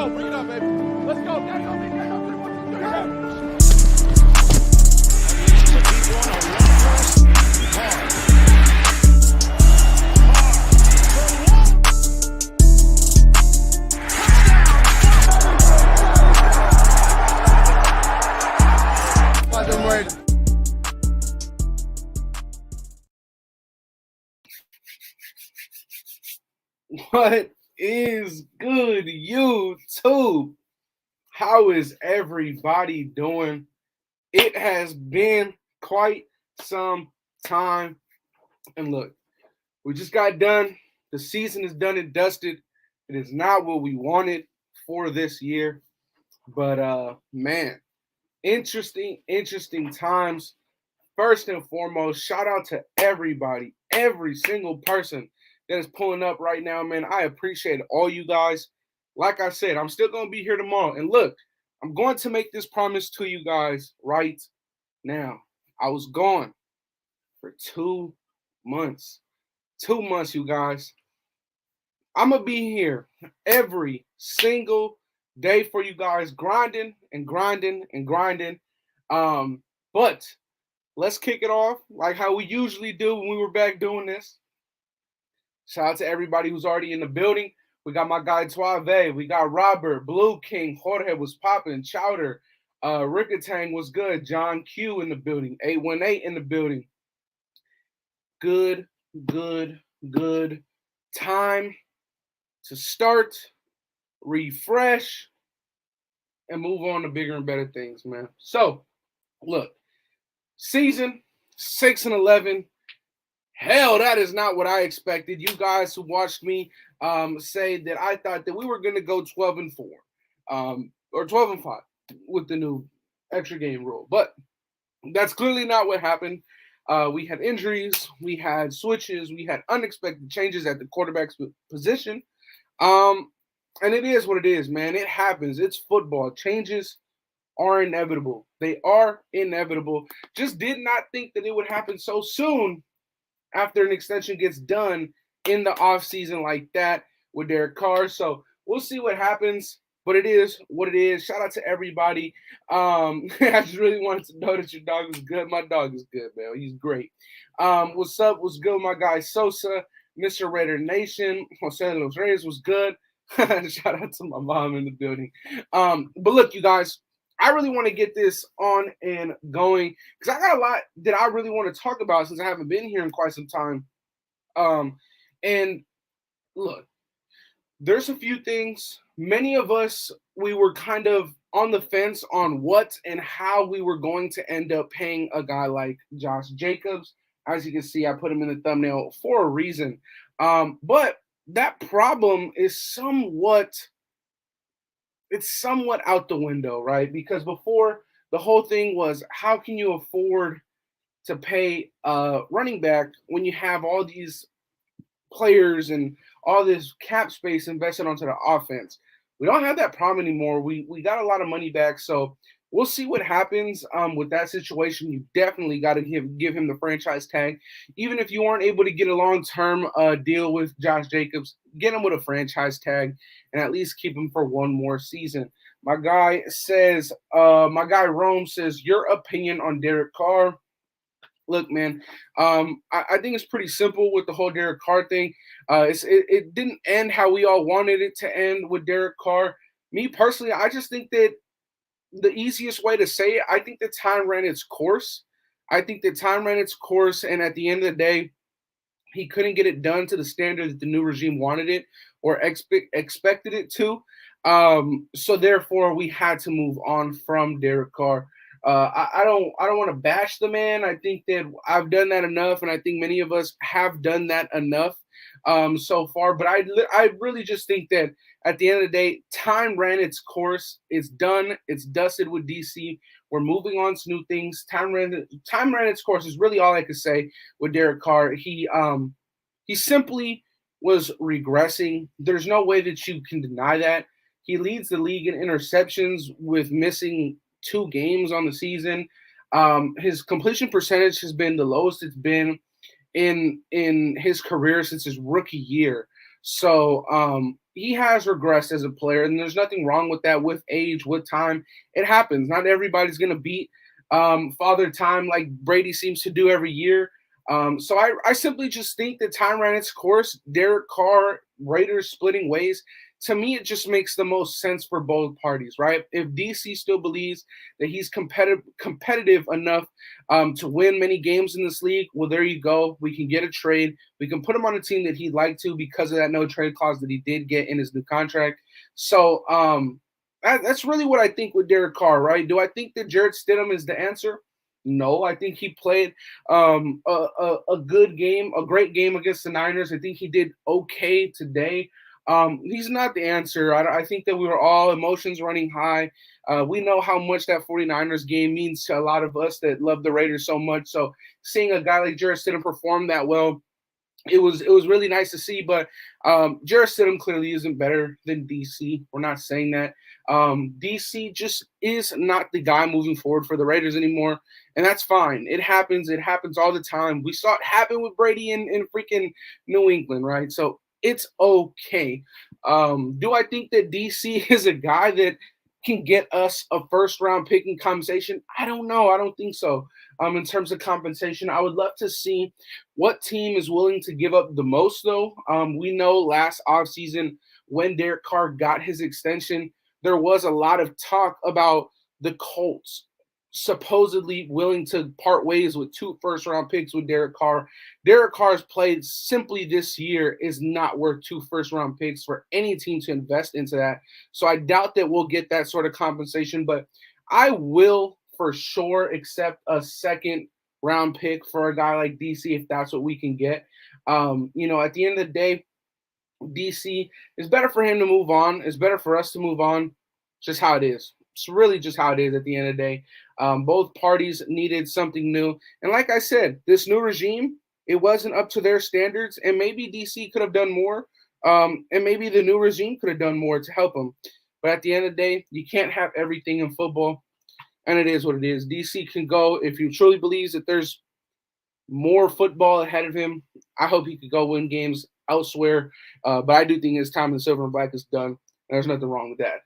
go. Bring it up, baby. Let's go. Daddy on me. Daddy on me. 1, 2, 3, go. Releases a deep one, a long pass. Carr. What is good, YouTube? How is everybody doing? It has been quite some time. And look, we just got done. The season is done and dusted. It is not what we wanted for this year. But man, interesting times. First and foremost, shout out to everybody, every single person that is pulling up right now, man. I appreciate all you guys. Like I said, I'm still going to be here tomorrow. And look, I'm going to make this promise to you guys right now. I was gone for 2 months. 2 months, you guys. I'm going to be here every single day for you guys, grinding and grinding and grinding. But let's kick it off like how we usually do when we were back doing this. Shout out to everybody who's already in the building. We got my guy Tuave. We got Robert, Blue King, Jorge was popping, Chowder, Rickatang was good, John Q in the building, 818 in the building. Good time to start, refresh, and move on to bigger and better things, man. So, look, season 6-11. Hell, that is not what I expected. You guys who watched me say that I thought that we were going to go 12-4 or 12-5 with the new extra game rule. But that's clearly not what happened. We had injuries, we had switches, we had unexpected changes at the quarterback's position. And it is what it is, man. It happens. It's football. Changes are inevitable. They are inevitable. Just did not think that it would happen so soon after an extension gets done in the offseason like that with Derek Carr. So we'll see what happens, but it is what it is. Shout out to everybody. I just really wanted to know that your dog was good. My dog is good, man. He's great. What's up? What's good, my guy Sosa, Mr. Raider Nation. Jose Los Reyes was good. Shout out to my mom in the building. But look, you guys, I really want to get this on and going because I got a lot that I really want to talk about since I haven't been here in quite some time. And look, there's a few things. Many of us, we were kind of on the fence on what and how we were going to end up paying a guy like Josh Jacobs. As you can see, I put him in the thumbnail for a reason. But that problem is somewhat out the window, right? Because before, the whole thing was, how can you afford to pay a running back when you have all these players and all this cap space invested onto the offense? We don't have that problem anymore. We got a lot of money back, so we'll see what happens with that situation. You definitely got to give him the franchise tag. Even if you aren't able to get a long-term deal with Josh Jacobs, get him with a franchise tag and at least keep him for one more season. My guy Rome says, your opinion on Derek Carr. Look, man, I think it's pretty simple with the whole Derek Carr thing. It didn't end how we all wanted it to end with Derek Carr. Me personally, I just think that the easiest way to say it, I think that time ran its course. And at the end of the day, he couldn't get it done to the standard that the new regime wanted it or expected it to. So therefore, we had to move on from Derek Carr. I don't want to bash the man. I think that I've done that enough, and I think many of us have done that enough so far. But I really just think that at the end of the day, time ran its course. It's done. It's dusted with DC. We're moving on to new things. Time ran its course is really all I could say with Derek Carr. He simply was regressing. There's no way that you can deny that. He leads the league in interceptions with missing 2 games on the season. His completion percentage has been the lowest it's been in his career since his rookie year. So he has regressed as a player, and there's nothing wrong with that. With age, with time, it happens. Not everybody's gonna beat Father Time like Brady seems to do every year. So I simply just think that time ran its course. Derek Carr, Raiders splitting ways. To me, it just makes the most sense for both parties, right? If DC still believes that he's competitive enough to win many games in this league, well, there you go. We can get a trade. We can put him on a team that he'd like to because of that no trade clause that he did get in his new contract. So that's really what I think with Derek Carr, right? Do I think that Jarrett Stidham is the answer? No, I think he played a good game, a great game against the Niners. I think he did okay today. He's not the answer. I think that we were all emotions running high. We know how much that 49ers game means to a lot of us that love the Raiders so much. So seeing a guy like Jarrett Stidham perform that well, it was really nice to see. But Jarrett Stidham clearly isn't better than DC. We're not saying that. DC just is not the guy moving forward for the Raiders anymore, and that's fine. It happens. It happens all the time. We saw it happen with Brady in freaking New England, right? So it's okay. Do I think that DC is a guy that can get us a first round pick in compensation? I don't know. I don't think so. In terms of compensation, I would love to see what team is willing to give up the most, though. We know last offseason when Derek Carr got his extension, there was a lot of talk about the Colts supposedly willing to part ways with 2 first round picks with Derek Carr. Derek Carr's played simply this year is not worth 2 first round picks for any team to invest into that. So I doubt that we'll get that sort of compensation, but I will for sure accept a second round pick for a guy like DC if that's what we can get. At the end of the day, DC, it's better for him to move on. It's better for us to move on. Just how it is. It's really just how it is at the end of the day. Both parties needed something new. And like I said, this new regime, it wasn't up to their standards. And maybe DC could have done more. And maybe the new regime could have done more to help them. But at the end of the day, you can't have everything in football. And it is what it is. DC can go if he truly believes that there's more football ahead of him. I hope he could go win games elsewhere. But I do think his time in silver and black is done. There's nothing wrong with that.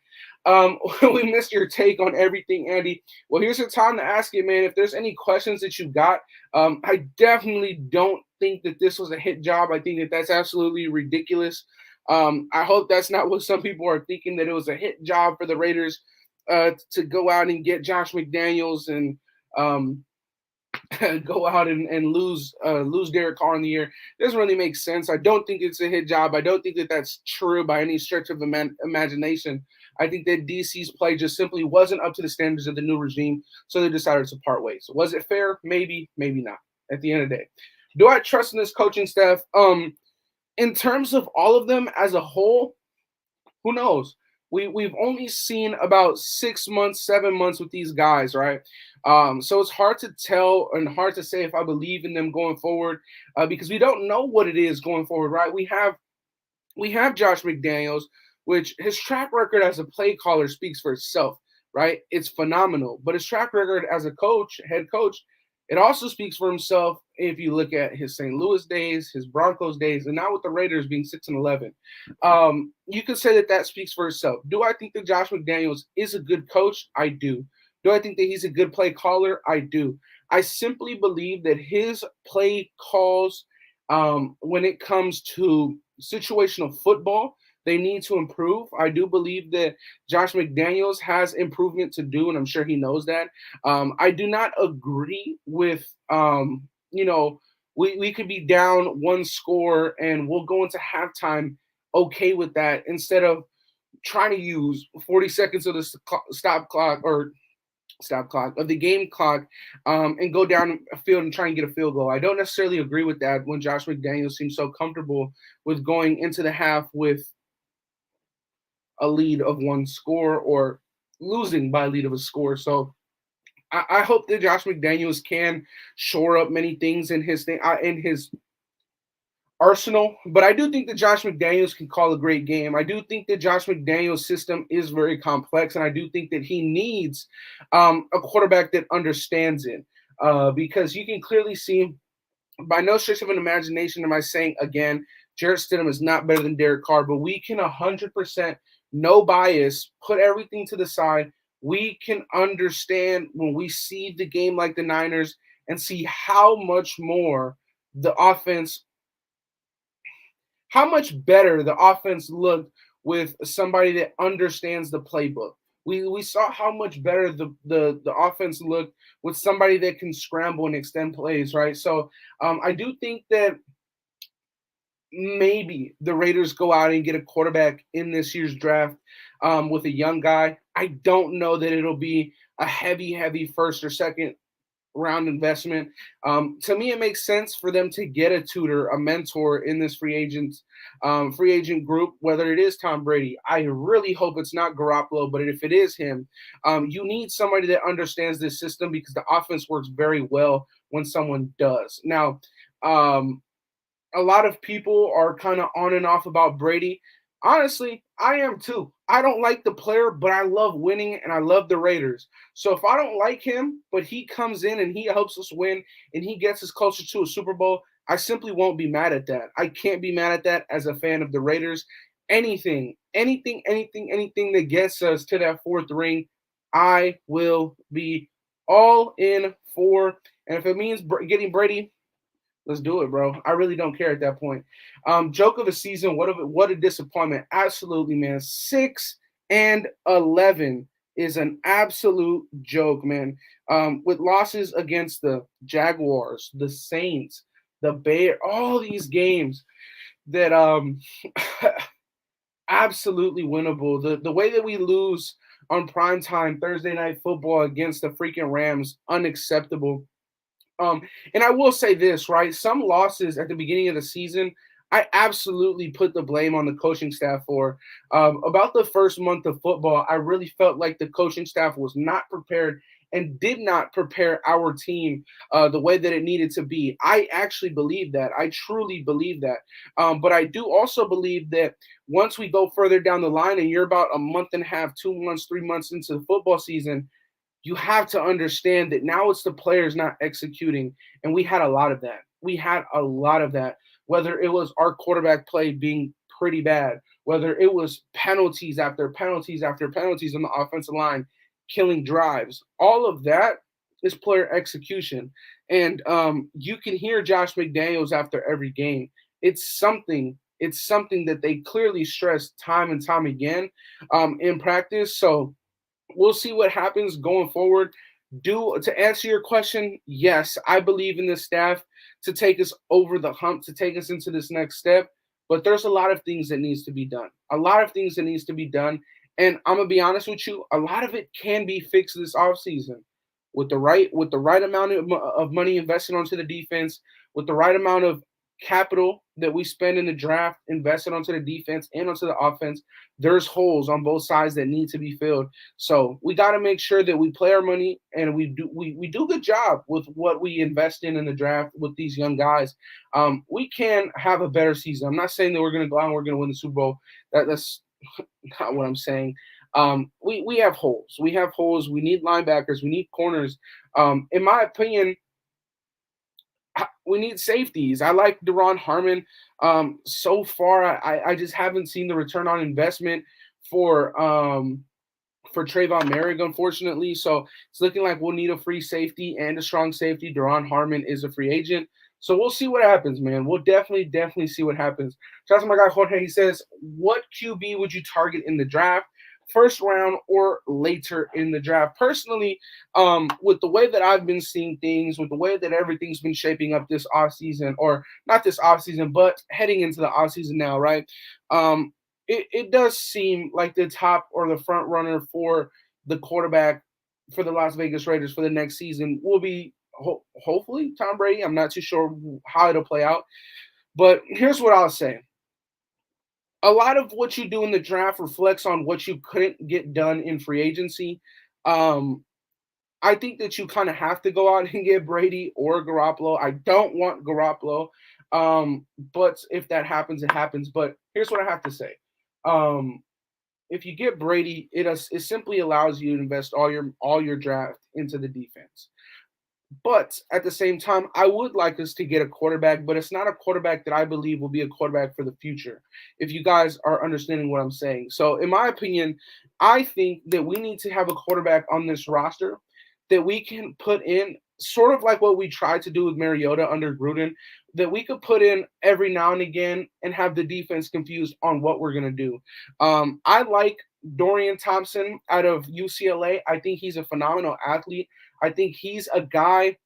We missed your take on everything, Andy. Well, here's your time to ask it, man. If there's any questions that you got, I definitely don't think that this was a hit job. I think that that's absolutely ridiculous. I hope that's not what some people are thinking, that it was a hit job for the Raiders to go out and get Josh McDaniels and go out and lose Derek Carr in the year. It doesn't really make sense. I don't think it's a hit job. I don't think that that's true by any stretch of imagination. I think that DC's play just simply wasn't up to the standards of the new regime, so they decided to part ways. Was it fair? Maybe, maybe not. At the end of the day, do I trust in this coaching staff? In terms of all of them as a whole, who knows? We've only seen about 6 months, 7 months with these guys, right? So it's hard to tell and hard to say if I believe in them going forward because we don't know what it is going forward, right? We have Josh McDaniels, which his track record as a play caller speaks for itself, right? It's phenomenal. But his track record as a coach, head coach, it also speaks for himself if you look at his St. Louis days, his Broncos days, and now with the Raiders being 6-11. You could say that that speaks for itself. Do I think that Josh McDaniels is a good coach? I do. Do I think that he's a good play caller? I do. I simply believe that his play calls, when it comes to situational football, they need to improve. I do believe that Josh McDaniels has improvement to do, and I'm sure he knows that. I do not agree with, we could be down 1 score and we'll go into halftime okay with that instead of trying to use 40 seconds of the stop clock of the game clock and go down a field and try and get a field goal. I don't necessarily agree with that when Josh McDaniels seems so comfortable with going into the half with a lead of 1 score or losing by a lead of a score. So I hope that Josh McDaniels can shore up many things in his arsenal, but I do think that Josh McDaniels can call a great game. I do think that Josh McDaniels' system is very complex, and I do think that he needs a quarterback that understands it because you can clearly see, by no stretch of an imagination am I saying, again, Jarrett Stidham is not better than Derek Carr, but we can 100%, no bias, put everything to the side. We can understand when we see the game like the Niners and see how much more the offense, how much better the offense looked with somebody that understands the playbook. We saw how much better the offense looked with somebody that can scramble and extend plays, right? So I do think that maybe the Raiders go out and get a quarterback in this year's draft with a young guy. I don't know that it'll be a heavy first or second round investment. To me, it makes sense for them to get a tutor, a mentor in this free agent group. Whether it is Tom Brady, I really hope it's not Garoppolo, but if it is him, you need somebody that understands this system because the offense works very well when someone does. Now, a lot of people are kind of on and off about Brady. Honestly, I am too. I don't like the player, but I love winning and I love the Raiders. So if I don't like him, but he comes in and he helps us win and he gets us closer to a Super Bowl, I simply won't be mad at that. I can't be mad at that as a fan of the Raiders. Anything that gets us to that fourth ring, I will be all in for. And if it means getting Brady, let's do it, bro. I really don't care at that point. Joke of the season. What a disappointment. Absolutely, man. 6-11 is an absolute joke, man. With losses against the Jaguars, the Saints, the Bears, all these games that absolutely winnable. The way that we lose on primetime Thursday night football against the freaking Rams, unacceptable. Um, and I will say this, right? Some losses at the beginning of the season, I absolutely put the blame on the coaching staff for. About the first month of football, I really felt like the coaching staff was not prepared and did not prepare our team the way that it needed to be. I actually believe that. I truly believe that. But I do also believe that once we go further down the line and you're about a month and a half, 2 months, 3 months into the football season, you have to understand that now it's the players not executing. And we had a lot of that. We had a lot of that, whether it was our quarterback play being pretty bad, whether it was penalties after penalties after penalties on the offensive line, killing drives. All of that is player execution. And you can hear Josh McDaniels after every game. It's something that they clearly stress time and time again in practice. So we'll see what happens going forward. Do to answer your question, yes, I believe in the staff to take us over the hump, to take us into this next step. But there's a lot of things that needs to be done. A lot of things that needs to be done. And I'm gonna be honest with you, a lot of it can be fixed this offseason with the right amount of money invested onto the defense, with the right amount of capital that we spend in the draft invested onto the defense and onto the offense. There's holes on both sides that need to be filled. So we got to make sure that we play our money and we do a good job with what we invest in the draft with these young guys. We can have a better season. I'm not saying that we're going to go out and we're going to win the Super Bowl. That's not what I'm saying. We have holes. We have holes. We need linebackers. We need corners. In my opinion, we need safeties. I like Deron Harmon. So far, I just haven't seen the return on investment for Trayvon Merrick, unfortunately. So it's looking like we'll need a free safety and a strong safety. Deron Harmon is a free agent. So we'll see what happens, man. We'll definitely see what happens. Shout out to my guy Jorge. He says, what QB would you target in the draft? First round or later in the draft? Personally, with the way that I've been seeing things, with the way that everything's been shaping up this offseason, or not this offseason, but heading into the offseason now, right? It does seem like the top or the front runner for the quarterback for the Las Vegas Raiders for the next season will be hopefully Tom Brady. I'm not too sure how it'll play out. But here's what I'll say. A lot of what you do in the draft reflects on what you couldn't get done in free agency. Um, I think that you kind of have to go out and get Brady or Garoppolo. I don't want Garoppolo, but if that happens, it happens. But here's what I have to say. If you get Brady, it simply allows you to invest all your draft into the defense. But at the same time, I would like us to get a quarterback, but it's not a quarterback that I believe will be a quarterback for the future. If you guys are understanding what I'm saying. So, in my opinion, I think that we need to have a quarterback on this roster that we can put in sort of like what we tried to do with Mariota under Gruden, that we could put in every now and again and have the defense confused on what we're going to do. I like Dorian Thompson out of UCLA. I think he's a phenomenal athlete. I think he's a guy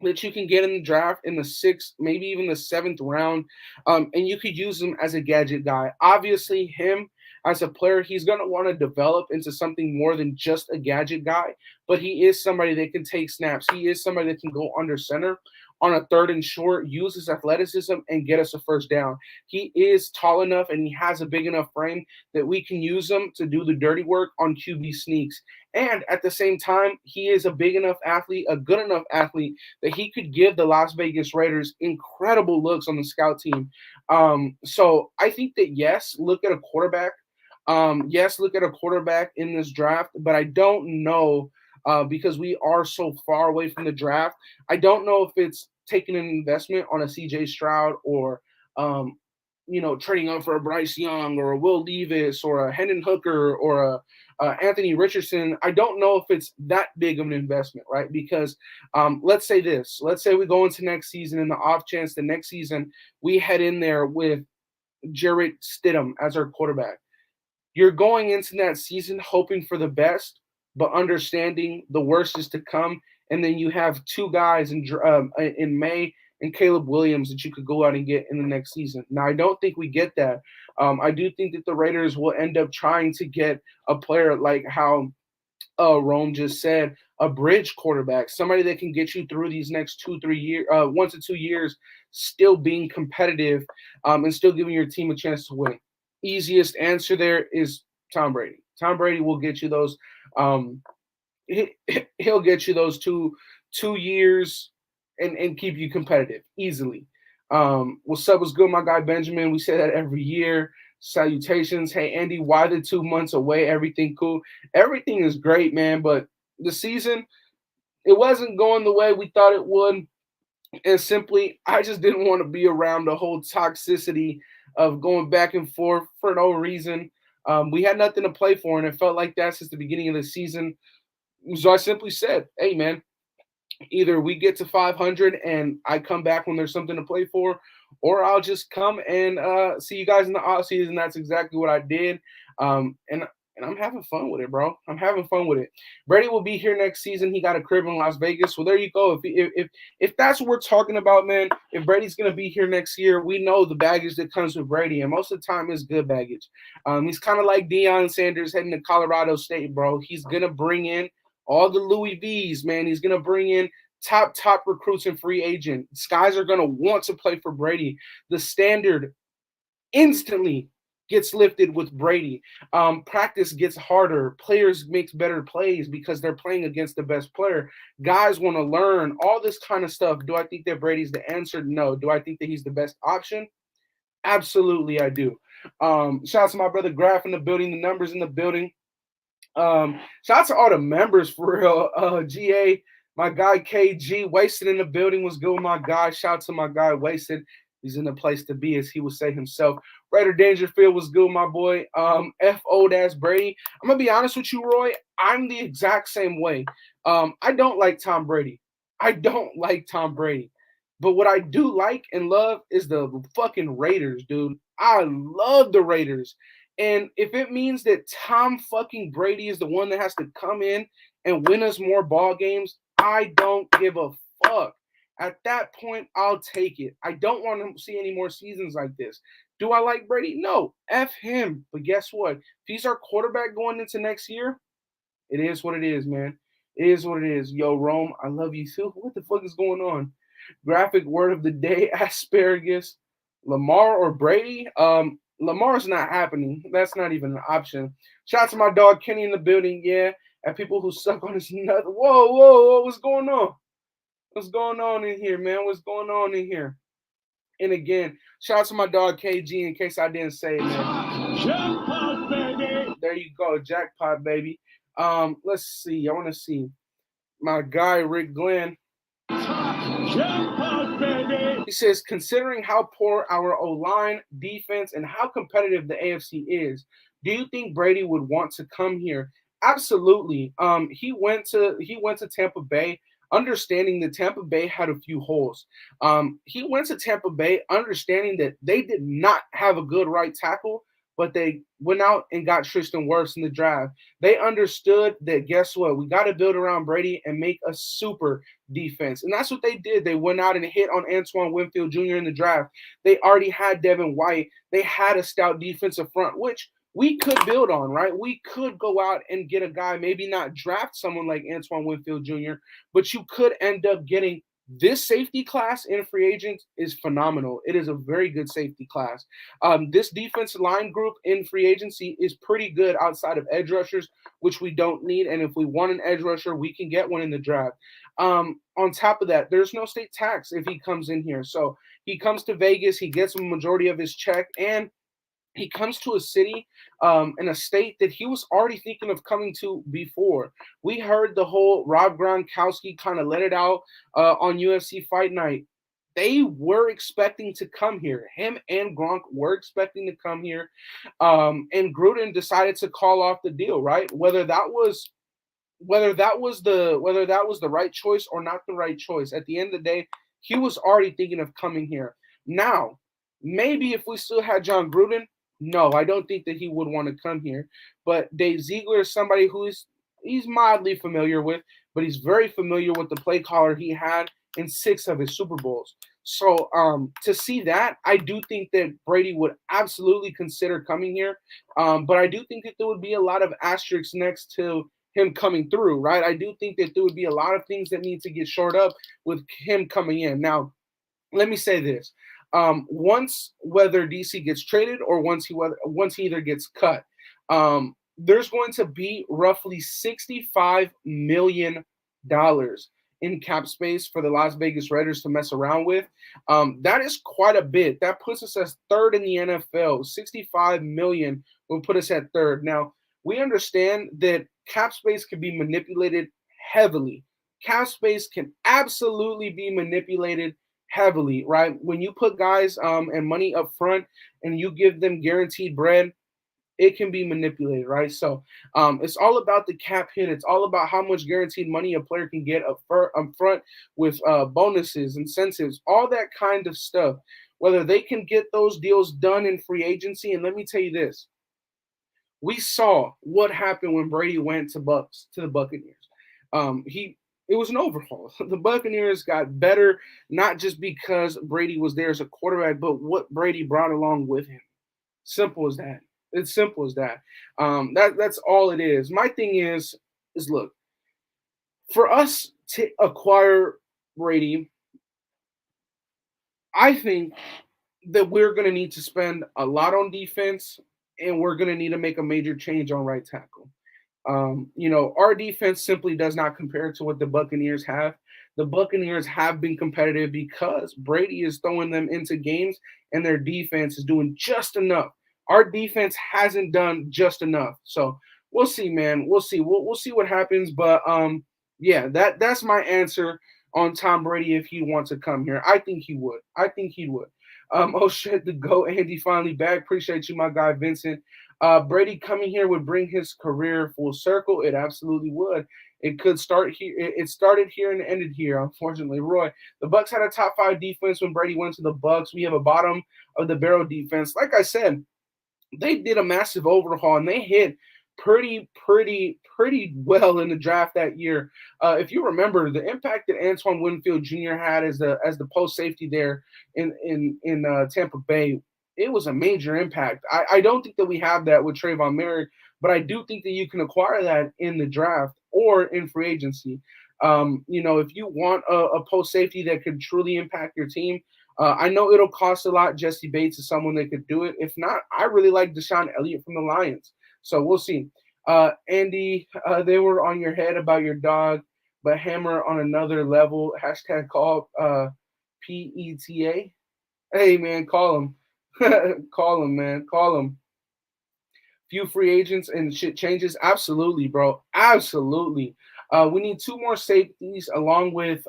that you can get in the draft in the sixth, maybe even the seventh round, and you could use him as a gadget guy. Obviously, him as a player, he's going to want to develop into something more than just a gadget guy, but he is somebody that can take snaps. He is somebody that can go under center on a third and short, use his athleticism, and get us a first down. He is tall enough and he has a big enough frame that we can use him to do the dirty work on QB sneaks. And at the same time, he is a big enough athlete, a good enough athlete that he could give the Las Vegas Raiders incredible looks on the scout team. So I think that yes, look at a quarterback. Yes, look at a quarterback in this draft, but I don't know because we are so far away from the draft. I don't know if it's taking an investment on a CJ Stroud or trading up for a Bryce Young or a Will Levis or a Hendon Hooker or a Anthony Richardson. I don't know if it's that big of an investment, right? Because let's say this. Let's say we go into next season in the off chance the next season we head in there with Jarrett Stidham as our quarterback. You're going into that season hoping for the best, but understanding the worst is to come. And then you have two guys in May and Caleb Williams that you could go out and get in the next season. Now, I don't think we get that. I do think that the Raiders will end up trying to get a player like how Rome just said, a bridge quarterback, somebody that can get you through these next 2-3 years, 1 to 2 years, still being competitive and still giving your team a chance to win. Easiest answer there is Tom Brady. Tom Brady will get you those. He'll get you those 2 years and keep you competitive easily. What's up? What's good, my guy Benjamin? We say that every year. Salutations. Hey, Andy, why the 2 months away? Everything cool? Everything is great, man. But the season, it wasn't going the way we thought it would. And simply, I just didn't want to be around the whole toxicity of going back and forth for no reason. We had nothing to play for, and it felt like that since the beginning of the season. So I simply said, hey, man, either we get to 500 and I come back when there's something to play for, or I'll just come and see you guys in the offseason. That's exactly what I did. And I'm having fun with it, bro. I'm having fun with it. Brady will be here next season. He got a crib in Las Vegas. Well, there you go. If that's what we're talking about, man, if Brady's going to be here next year, we know the baggage that comes with Brady, and most of the time is good baggage. He's kind of like Deion Sanders heading to Colorado State, bro. He's going to bring in all the Louis V's, man. He's going to bring in top recruits and free agents. Guys are going to want to play for Brady. The standard instantly gets lifted with Brady. Practice gets harder. Players makes better plays because they're playing against the best player. Guys want to learn all this kind of stuff. Do I think that Brady's the answer? No. Do I think that he's the best option? Absolutely, I do. Shout out to my brother Graf in the building, the numbers in the building. Shout out to all the members for real. GA, my guy KG, Wasted in the building was good with my guy. Shout out to my guy Wasted. He's in the place to be, as he would say himself. Raider Dangerfield was good, my boy. F.O. Brady. I'm going to be honest with you, Roy. I'm the exact same way. I don't like Tom Brady. But what I do like and love is the fucking Raiders, dude. I love the Raiders. And if it means that Tom fucking Brady is the one that has to come in and win us more ball games, I don't give a fuck. At that point, I'll take it. I don't want to see any more seasons like this. Do I like Brady? No. F him. But guess what? If he's our quarterback going into next year, it is what it is, man. It is what it is. Yo, Rome, I love you too. What the fuck is going on? Graphic word of the day, asparagus. Lamar or Brady? Lamar's not happening. That's not even an option. Shout out to my dog Kenny in the building. Yeah. And people who suck on his nut. Whoa. What's going on? What's going on in here, man? What's going on in here? And again, shout out to my dog KG in case I didn't say it, man. Jackpot, baby. There you go, jackpot, baby. Let's see. I want to see my guy Rick Glenn. Jump out, baby. He says, considering how poor our O-line, defense, and how competitive the AFC is, do you think Brady would want to come here? Absolutely. He went to Tampa Bay, understanding that Tampa Bay had a few holes. He went to Tampa Bay, understanding that they did not have a good right tackle, but they went out and got Tristan Wirfs in the draft. They understood that, guess what? We got to build around Brady and make a super defense. And that's what they did. They went out and hit on Antoine Winfield Jr. in the draft. They already had Devin White. They had a stout defensive front, which we could build on, right? We could go out and get a guy, maybe not draft someone like Antoine Winfield Jr., but you could end up getting this safety class in free agents is phenomenal. It is a very good safety class. This defensive line group in free agency is pretty good outside of edge rushers, which we don't need. And if we want an edge rusher, we can get one in the draft. On top of that, there's no state tax if he comes in here. So he comes to Vegas, he gets a majority of his check, and he comes to a city in a state that he was already thinking of coming to before. We heard the whole Rob Gronkowski kind of let it out on UFC Fight Night. They were expecting to come here. Him and Gronk were expecting to come here. And Gruden decided to call off the deal, right? Whether that was the right choice or not the right choice. At the end of the day, he was already thinking of coming here. Now, maybe if we still had John Gruden, no, I don't think that he would want to come here. But Dave Ziegler is somebody he's mildly familiar with, but he's very familiar with the play caller he had in 6 of his Super Bowls. So to see that, I do think that Brady would absolutely consider coming here. But I do think that there would be a lot of asterisks next to him coming through, right? I do think that there would be a lot of things that need to get shored up with him coming in. Now, let me say this. Once whether DC gets traded or once he either gets cut, there's going to be roughly $65 million in cap space for the Las Vegas Raiders to mess around with. That is quite a bit. That puts us as third in the NFL. $65 million will put us at third. Now, we understand that cap space can be manipulated heavily. Cap space can absolutely be manipulated heavily, right? When you put guys and money up front and you give them guaranteed bread, it can be manipulated, right? So it's all about the cap hit. It's all about how much guaranteed money a player can get up front with bonuses, incentives, all that kind of stuff. Whether they can get those deals done in free agency. And let me tell you this. We saw what happened when Brady went to the Buccaneers. It was an overhaul. The Buccaneers got better, not just because Brady was there as a quarterback, but what Brady brought along with him. Simple as that. It's simple as that. That's all it is. My thing is look, for us to acquire Brady, I think that we're going to need to spend a lot on defense, and we're going to need to make a major change on right tackle. Our defense simply does not compare to what the Buccaneers have. The Buccaneers have been competitive because Brady is throwing them into games and their defense is doing just enough. Our defense hasn't done just enough. So we'll see, man. We'll see. We'll see what happens. But yeah, that's my answer on Tom Brady if he wants to come here. I think he would. Oh shit, the GOAT Andy finally back. Appreciate you, my guy Vincent. Brady coming here would bring his career full circle. It absolutely would. It could start here. It started here and ended here. Unfortunately, Roy, the Bucs had a top 5 defense when Brady went to the Bucs. We have a bottom of the barrel defense. Like I said, they did a massive overhaul and they hit pretty well in the draft that year. If you remember the impact that Antoine Winfield Jr. had as the post safety there in Tampa Bay, it was a major impact. I don't think that we have that with Trayvon Merrick, but I do think that you can acquire that in the draft or in free agency. If you want a post safety that could truly impact your team, I know it'll cost a lot. Jesse Bates is someone that could do it. If not, I really like Deshaun Elliott from the Lions. So we'll see. Andy, they were on your head about your dog, but Hammer on another level. # call PETA. Hey, man, call him. Call him, man. Call him. Few free agents and shit changes. Absolutely, bro. Absolutely. We need two more safeties along with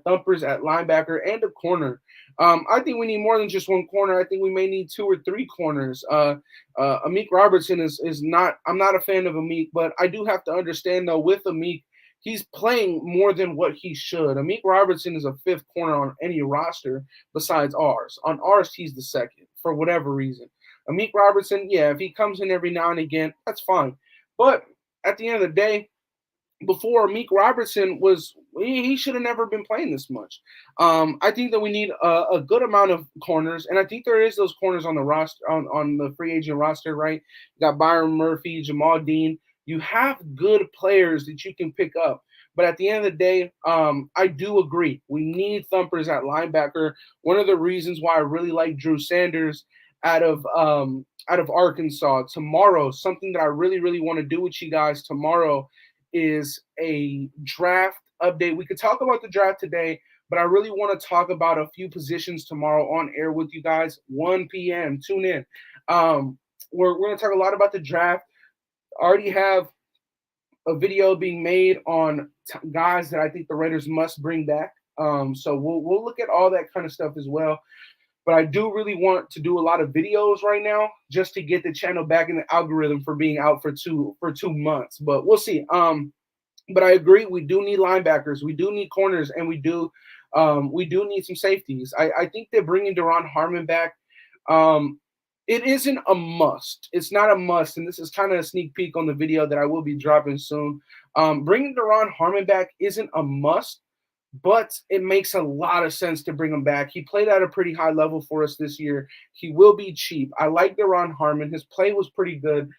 thumpers at linebacker and a corner. I think we need more than just one corner. I think we may need two or three corners. Amik Robertson is not. I'm not a fan of Amik, but I do have to understand though with Amik, he's playing more than what he should. Amik Robertson is a fifth corner on any roster besides ours. On ours, he's the second for whatever reason. Amik Robertson, yeah, if he comes in every now and again, that's fine. But at the end of the day, before Meek Robertson was he should have never been playing this much. I think that we need a good amount of corners, and I think there is those corners on the roster on the free agent roster, right? You got Byron Murphy, Jamal Dean. You have good players that you can pick up. But at the end of the day, I do agree. We need thumpers at linebacker. One of the reasons why I really like Drew Sanders out of Arkansas tomorrow, something that I really, really want to do with you guys tomorrow is a draft update. We could talk about the draft today, but I really want to talk about a few positions tomorrow on air with you guys. 1 p.m. Tune in. We're going to talk a lot about the draft. I already have a video being made on guys that I think the Raiders must bring back. So we'll look at all that kind of stuff as well. But I do really want to do a lot of videos right now just to get the channel back in the algorithm for being out for 2 months. But we'll see. But I agree, we do need linebackers, we do need corners, and we do need some safeties. I think that bringing Deron Harmon back, it isn't a must. It's not a must, and this is kind of a sneak peek on the video that I will be dropping soon. Bringing Deron Harmon back isn't a must, but it makes a lot of sense to bring him back. He played at a pretty high level for us this year. He will be cheap. I like Deron Harmon. His play was pretty good.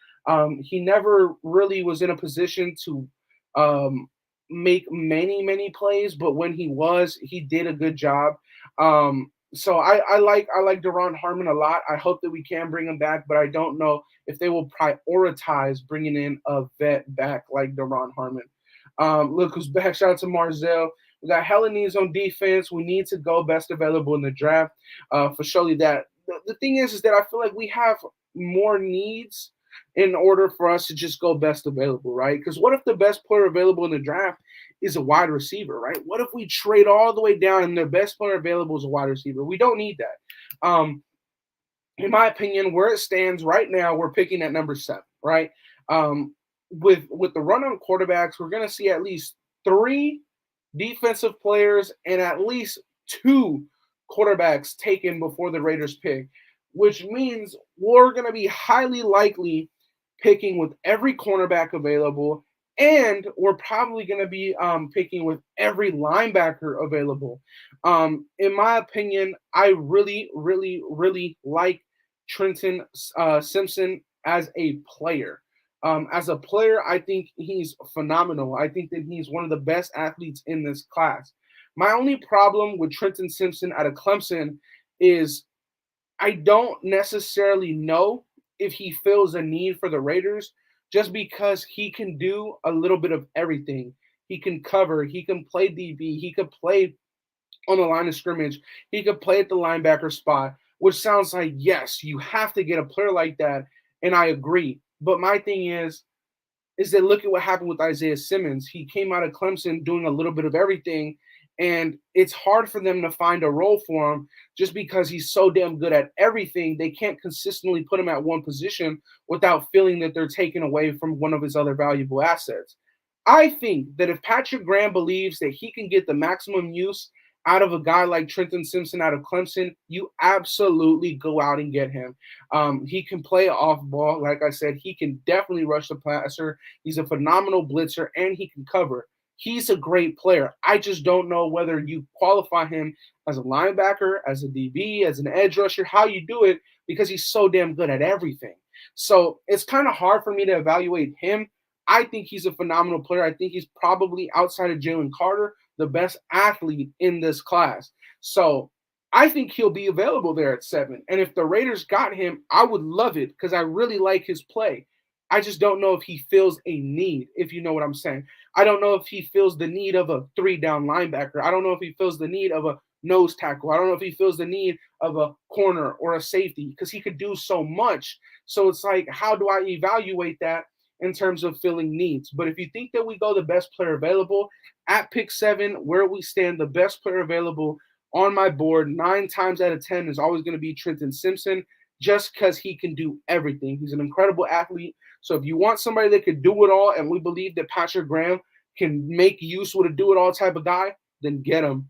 He never really was in a position to make many plays, but when he did a good job. So I like Deron Harmon a lot. I hope that we can bring him back, but I don't know if they will prioritize bringing in a vet back like Deron Harmon. Look who's back. Shout out to Marzell. We got hella needs on defense. We need to go best available in the draft for surely that. The thing is that I feel like we have more needs in order for us to just go best available, right? Because what if the best player available in the draft is a wide receiver, right? What if we trade all the way down and the best player available is a wide receiver? We don't need that. In my opinion, where it stands right now, we're picking at number 7, right? With the run on quarterbacks, we're going to see at least 3 defensive players and at least 2 quarterbacks taken before the Raiders pick, which means we're going to be highly likely picking with every cornerback available, and we're probably going to be picking with every linebacker available. In my opinion, I really like Trenton Simpson as a player. As a player, I think he's phenomenal. I think that he's one of the best athletes in this class. My only problem with Trenton Simpson out of Clemson is I don't necessarily know if he feels a need for the Raiders just because he can do a little bit of everything. He can cover, he can play DB, he could play on the line of scrimmage, he could play at the linebacker spot, which sounds like, yes, you have to get a player like that, and I agree. But my thing is that look at what happened with Isaiah Simmons. He came out of Clemson doing a little bit of everything, and it's hard for them to find a role for him just because he's so damn good at everything. They can't consistently put him at one position without feeling that they're taking away from one of his other valuable assets. I think that if Patrick Graham believes that he can get the maximum use out of a guy like Trenton Simpson out of Clemson, you absolutely go out and get him. He can play off ball. Like I said, he can definitely rush the passer. He's a phenomenal blitzer, and he can cover. He's a great player. I just don't know whether you qualify him as a linebacker, as a DB, as an edge rusher, how you do it, because he's so damn good at everything. So it's kind of hard for me to evaluate him. I think he's a phenomenal player. I think he's probably, outside of Jalen Carter, the best athlete in this class. So I think he'll be available there at 7. And if the Raiders got him, I would love it because I really like his play. I just don't know if he feels a need, if you know what I'm saying. I don't know if he feels the need of a 3-down linebacker. I don't know if he feels the need of a nose tackle. I don't know if he feels the need of a corner or a safety because he could do so much. So it's like, how do I evaluate that? in terms of filling needs. But if you think that we go the best player available at pick 7, where we stand, the best player available on my board 9 times out of 10 is always going to be Trenton Simpson, just because he can do everything. He's an incredible athlete. So if you want somebody that could do it all, and we believe that Patrick Graham can make use with a do it all type of guy, then get him.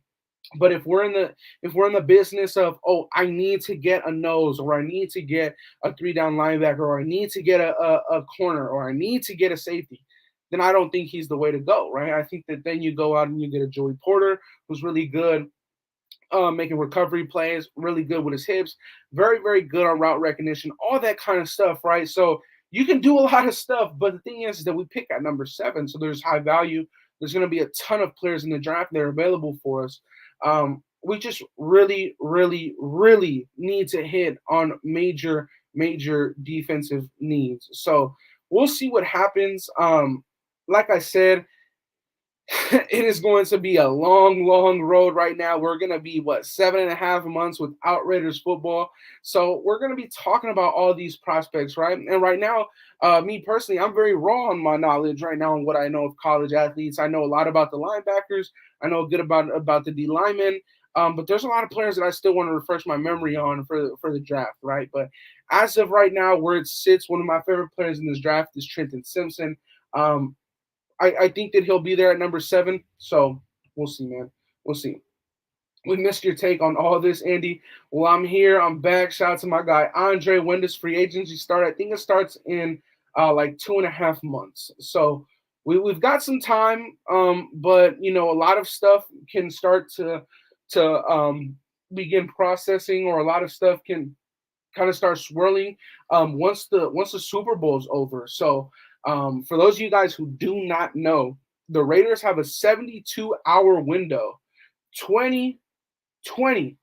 But if we're in the business of, oh, I need to get a nose, or I need to get a 3 down linebacker, or I need to get a corner, or I need to get a safety, then I don't think he's the way to go, right? I think that then you go out and you get a Joey Porter, who's really good, making recovery plays, really good with his hips, very, very good on route recognition, all that kind of stuff, right? So you can do a lot of stuff, but the thing is that we pick at number 7, so there's high value. There's going to be a ton of players in the draft that are available for us. We just really, really, really need to hit on major, major defensive needs. So we'll see what happens. Like I said, it is going to be a long, long road right now. We're going to be, 7.5 months without Raiders football. So we're going to be talking about all these prospects, right? And right now, me personally, I'm very raw on my knowledge right now on what I know of college athletes. I know a lot about the linebackers. I know good about the D linemen. But there's a lot of players that I still want to refresh my memory on for the draft, right? But as of right now, where it sits, one of my favorite players in this draft is Trenton Simpson. I think that he'll be there at number 7. So we'll see, man. We'll see. We missed your take on all this, Andy. Well, I'm here. I'm back. Shout out to my guy, Andre. When does free agency start? I think it starts in like 2.5 months. So we've got some time, but, a lot of stuff can start to begin processing, or a lot of stuff can kind of start swirling once the Super Bowl is over. So for those of you guys who do not know, the Raiders have a 72-hour window, 20, we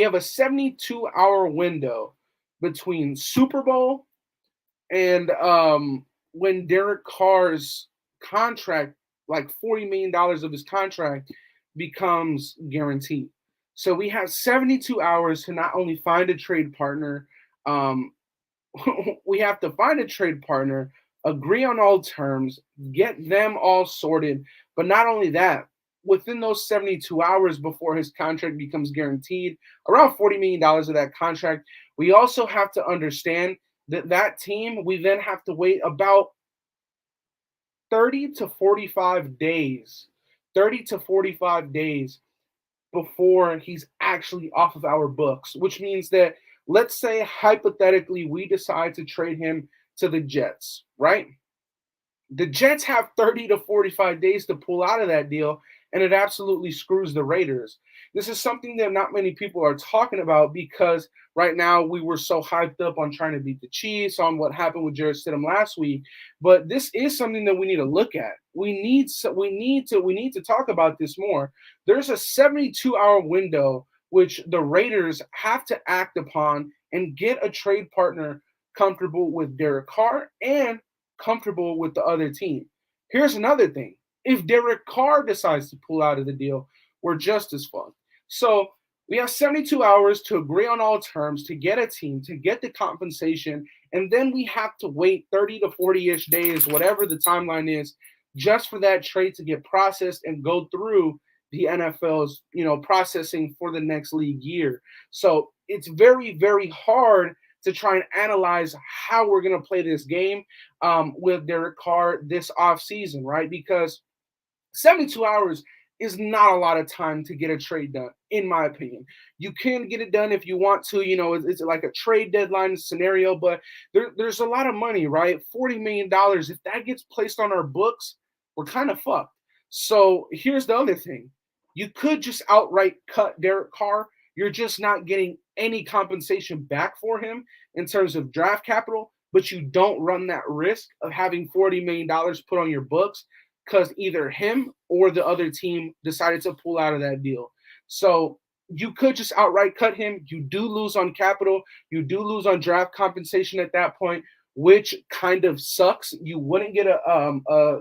have a 72-hour window between Super Bowl and when Derek Carr's contract, like $40 million of his contract, becomes guaranteed. So we have 72 hours to not only find a trade partner, we have to find a trade partner, agree on all terms, get them all sorted. But not only that, within those 72 hours before his contract becomes guaranteed, around $40 million of that contract, we also have to understand that team, we then have to wait about 30 to 45 days before he's actually off of our books, which means that, let's say hypothetically we decide to trade him to the Jets, right? The Jets have 30 to 45 days to pull out of that deal, and it absolutely screws the Raiders. This is something that not many people are talking about, because right now we were so hyped up on trying to beat the Chiefs, on what happened with Jarrett Stidham last week. But this is something that we need to look at. We need to talk about this more. There's a 72-hour window which the Raiders have to act upon and get a trade partner comfortable with Derek Carr and comfortable with the other team. Here's another thing. If Derek Carr decides to pull out of the deal, we're just as fucked. So we have 72 hours to agree on all terms, to get a team, to get the compensation, and then we have to wait 30 to 40-ish days, whatever the timeline is, just for that trade to get processed and go through the NFL's, processing for the next league year. So it's very, very hard to try and analyze how we're going to play this game with Derek Carr this offseason, right? Because 72 hours is not a lot of time to get a trade done, in my opinion. You can get it done if you want to, it's like a trade deadline scenario, but there's a lot of money, right? $40 million. If that gets placed on our books, we're kind of fucked. So here's the other thing. You could just outright cut Derek Carr. You're just not getting any compensation back for him in terms of draft capital, but you don't run that risk of having $40 million put on your books because either him or the other team decided to pull out of that deal. So you could just outright cut him. You do lose on capital. You do lose on draft compensation at that point, which kind of sucks. You wouldn't get a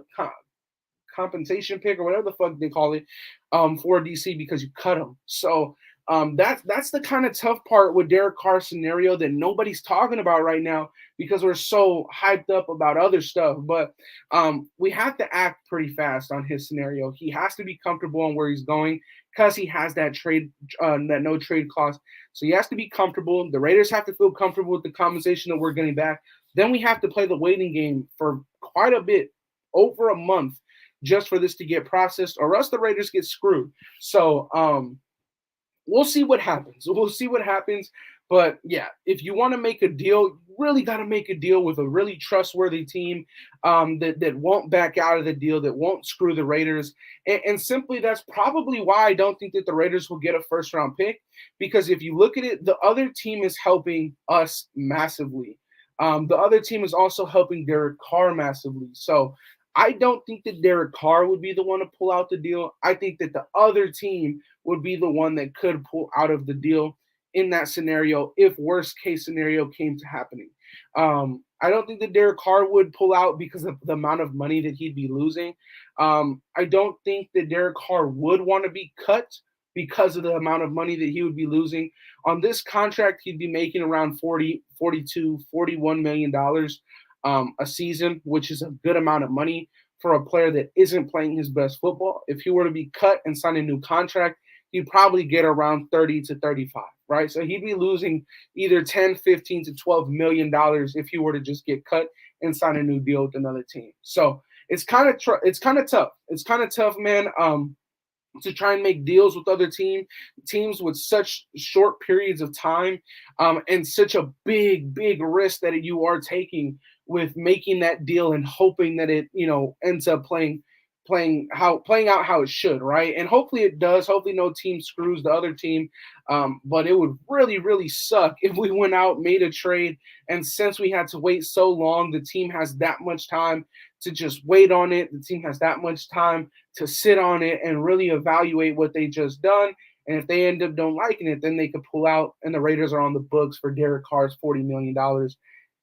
compensation pick or whatever the fuck they call it for DC because you cut him. So That's the kind of tough part with Derek Carr's scenario that nobody's talking about right now because we're so hyped up about other stuff. But we have to act pretty fast on his scenario. He has to be comfortable on where he's going because he has that no trade clause. So he has to be comfortable. The Raiders have to feel comfortable with the compensation that we're getting back. Then we have to play the waiting game for quite a bit, over a month, just for this to get processed, or else the Raiders get screwed. So we'll see what happens. We'll see what happens. But yeah, if you want to make a deal, you really got to make a deal with a really trustworthy team that won't back out of the deal, that won't screw the Raiders. And simply, that's probably why I don't think that the Raiders will get a first round pick. Because if you look at it, the other team is helping us massively. The other team is also helping Derek Carr massively. So I don't think that Derek Carr would be the one to pull out the deal. I think that the other team would be the one that could pull out of the deal in that scenario if worst case scenario came to happening. I don't think that Derek Carr would pull out because of the amount of money that he'd be losing. I don't think that Derek Carr would want to be cut because of the amount of money that he would be losing. On this contract, he'd be making around 40, 42, $41 million a season, which is a good amount of money for a player that isn't playing his best football. If he were to be cut and sign a new contract, he'd probably get around 30 to 35, right? So he'd be losing either 10, 15 to 12 million dollars if he were to just get cut and sign a new deal with another team. So it's kind of tough. It's kind of tough, man. To try and make deals with other teams with such short periods of time, and such a big risk that you are taking with making that deal and hoping that it ends up playing out how it should, right? And hopefully it does. Hopefully no team screws the other team. But it would really suck if we went out, made a trade, and since we had to wait so long, the team has that much time to just wait on it. The team has that much time to sit on it and really evaluate what they just done. And if they end up don't liking it, then they could pull out, and the Raiders are on the books for Derek Carr's $40 million.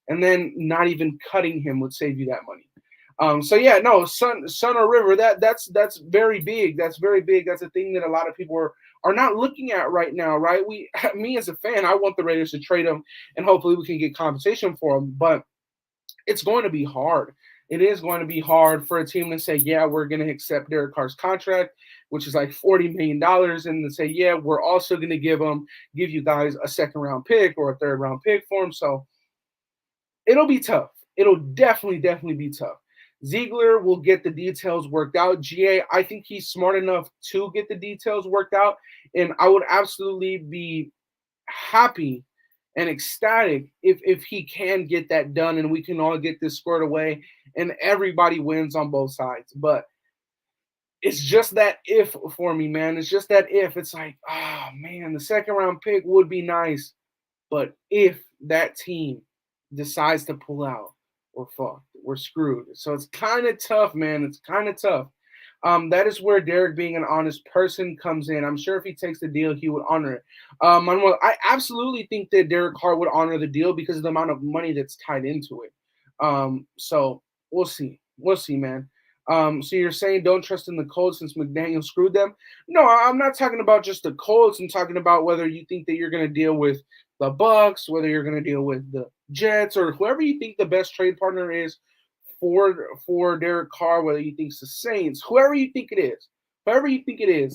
And then not even cutting him would save you that money. So yeah, no, Sun or River, that's very big. That's very big. That's a thing that a lot of people are not looking at right now, right? Me as a fan, I want the Raiders to trade him, and hopefully we can get compensation for him. But it's going to be hard. It is going to be hard for a team to say, yeah, we're going to accept Derek Carr's contract, which is like $40 million, and to say, yeah, we're also going to give you guys a second round pick or a third round pick for him. So it'll be tough. It'll definitely be tough. Ziegler will get the details worked out. GA, I think he's smart enough to get the details worked out, and I would absolutely be happy and ecstatic if he can get that done and we can all get this squared away and everybody wins on both sides. But it's just that if for me, man. It's just that if. It's like, oh man, the second round pick would be nice, but if that team decides to pull out, we're fucked. We're screwed. So it's kind of tough, man. It's kind of tough. That is where Derek, being an honest person, comes in. I'm sure if he takes the deal, he would honor it. Manuel, I absolutely think that Derek Carr would honor the deal because of the amount of money that's tied into it. So we'll see. We'll see, man. So you're saying don't trust in the Colts since McDaniels screwed them? No, I'm not talking about just the Colts. I'm talking about whether you think that you're going to deal with the Bucks, whether you're going to deal with the Jets, or whoever you think the best trade partner is for Derek Carr, whether you think it's the Saints, whoever you think it is,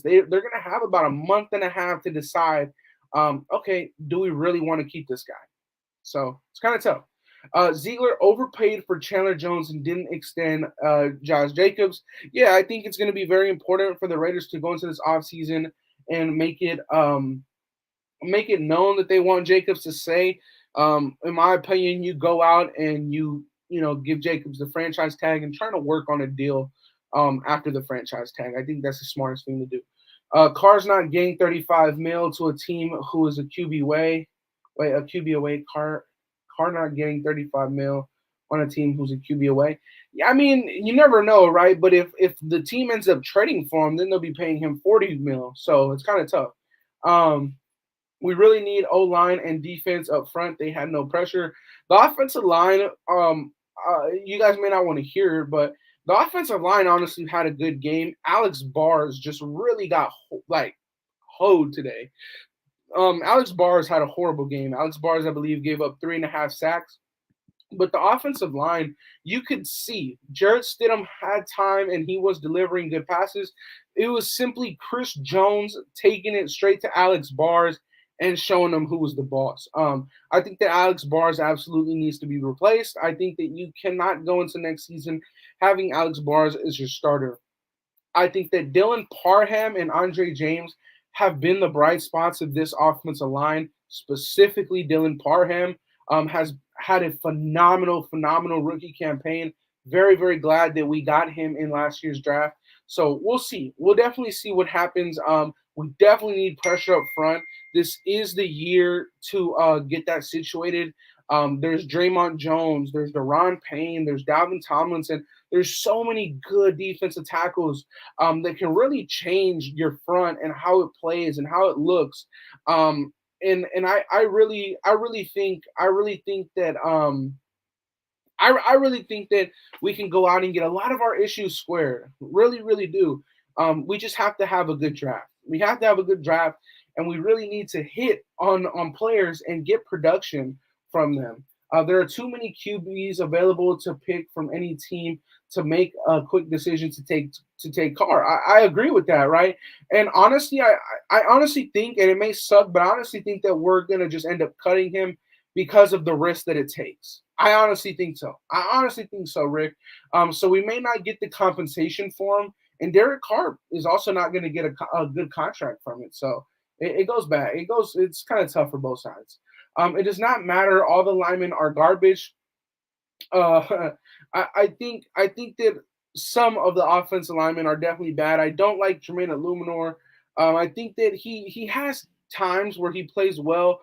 they're going to have about a month and a half to decide, okay, do we really want to keep this guy? So it's kind of tough. Ziegler overpaid for Chandler Jones and didn't extend Josh Jacobs. Yeah, I think it's going to be very important for the Raiders to go into this offseason and make it known that they want Jacobs to stay. In my opinion, you go out and you give Jacobs the franchise tag and trying to work on a deal after the franchise tag. I think that's the smartest thing to do. Carr's not getting 35 mil to a team who is a QB away. A QB away. Carr not getting 35 mil on a team who's a QB away. Yeah, I mean, you never know, right? But if the team ends up trading for him, then they'll be paying him 40 mil. So it's kind of tough. We really need O-line and defense up front. They had no pressure. The offensive line, you guys may not want to hear it, but the offensive line honestly had a good game. Alex Bars just really got hoed today. Alex Bars had a horrible game. Alex Bars, I believe, gave up 3.5 sacks. But the offensive line, you could see Jarrett Stidham had time and he was delivering good passes. It was simply Chris Jones taking it straight to Alex Bars and showing them who was the boss. I think that Alex Bars absolutely needs to be replaced. I think that you cannot go into next season having Alex Bars as your starter. I think that Dylan Parham and Andre James have been the bright spots of this offensive line. Specifically, Dylan Parham has had a phenomenal rookie campaign. Very, very glad that we got him in last year's draft. So we'll see. We'll definitely see what happens. We definitely need pressure up front. This is the year to get that situated. There's Draymond Jones, there's Deron Payne, there's Dalvin Tomlinson. There's so many good defensive tackles that can really change your front and how it plays and how it looks. I really think that we can go out and get a lot of our issues squared. Really, really do. We just have to have a good draft. We have to have a good draft, and we really need to hit on players and get production from them. There are too many QBs available to pick from any team to make a quick decision to take Carr. I agree with that, right? And honestly, I honestly think, and it may suck, but I honestly think that we're gonna just end up cutting him because of the risk that it takes. I honestly think so. I honestly think so, Rick. So we may not get the compensation for him, and Derek Carr is also not going to get a good contract from it. So it goes back. It goes. It's kind of tough for both sides. It does not matter. All the linemen are garbage. Uh, I think that some of the offensive linemen are definitely bad. I don't like Jermaine Illuminor. I think that he has times where he plays well,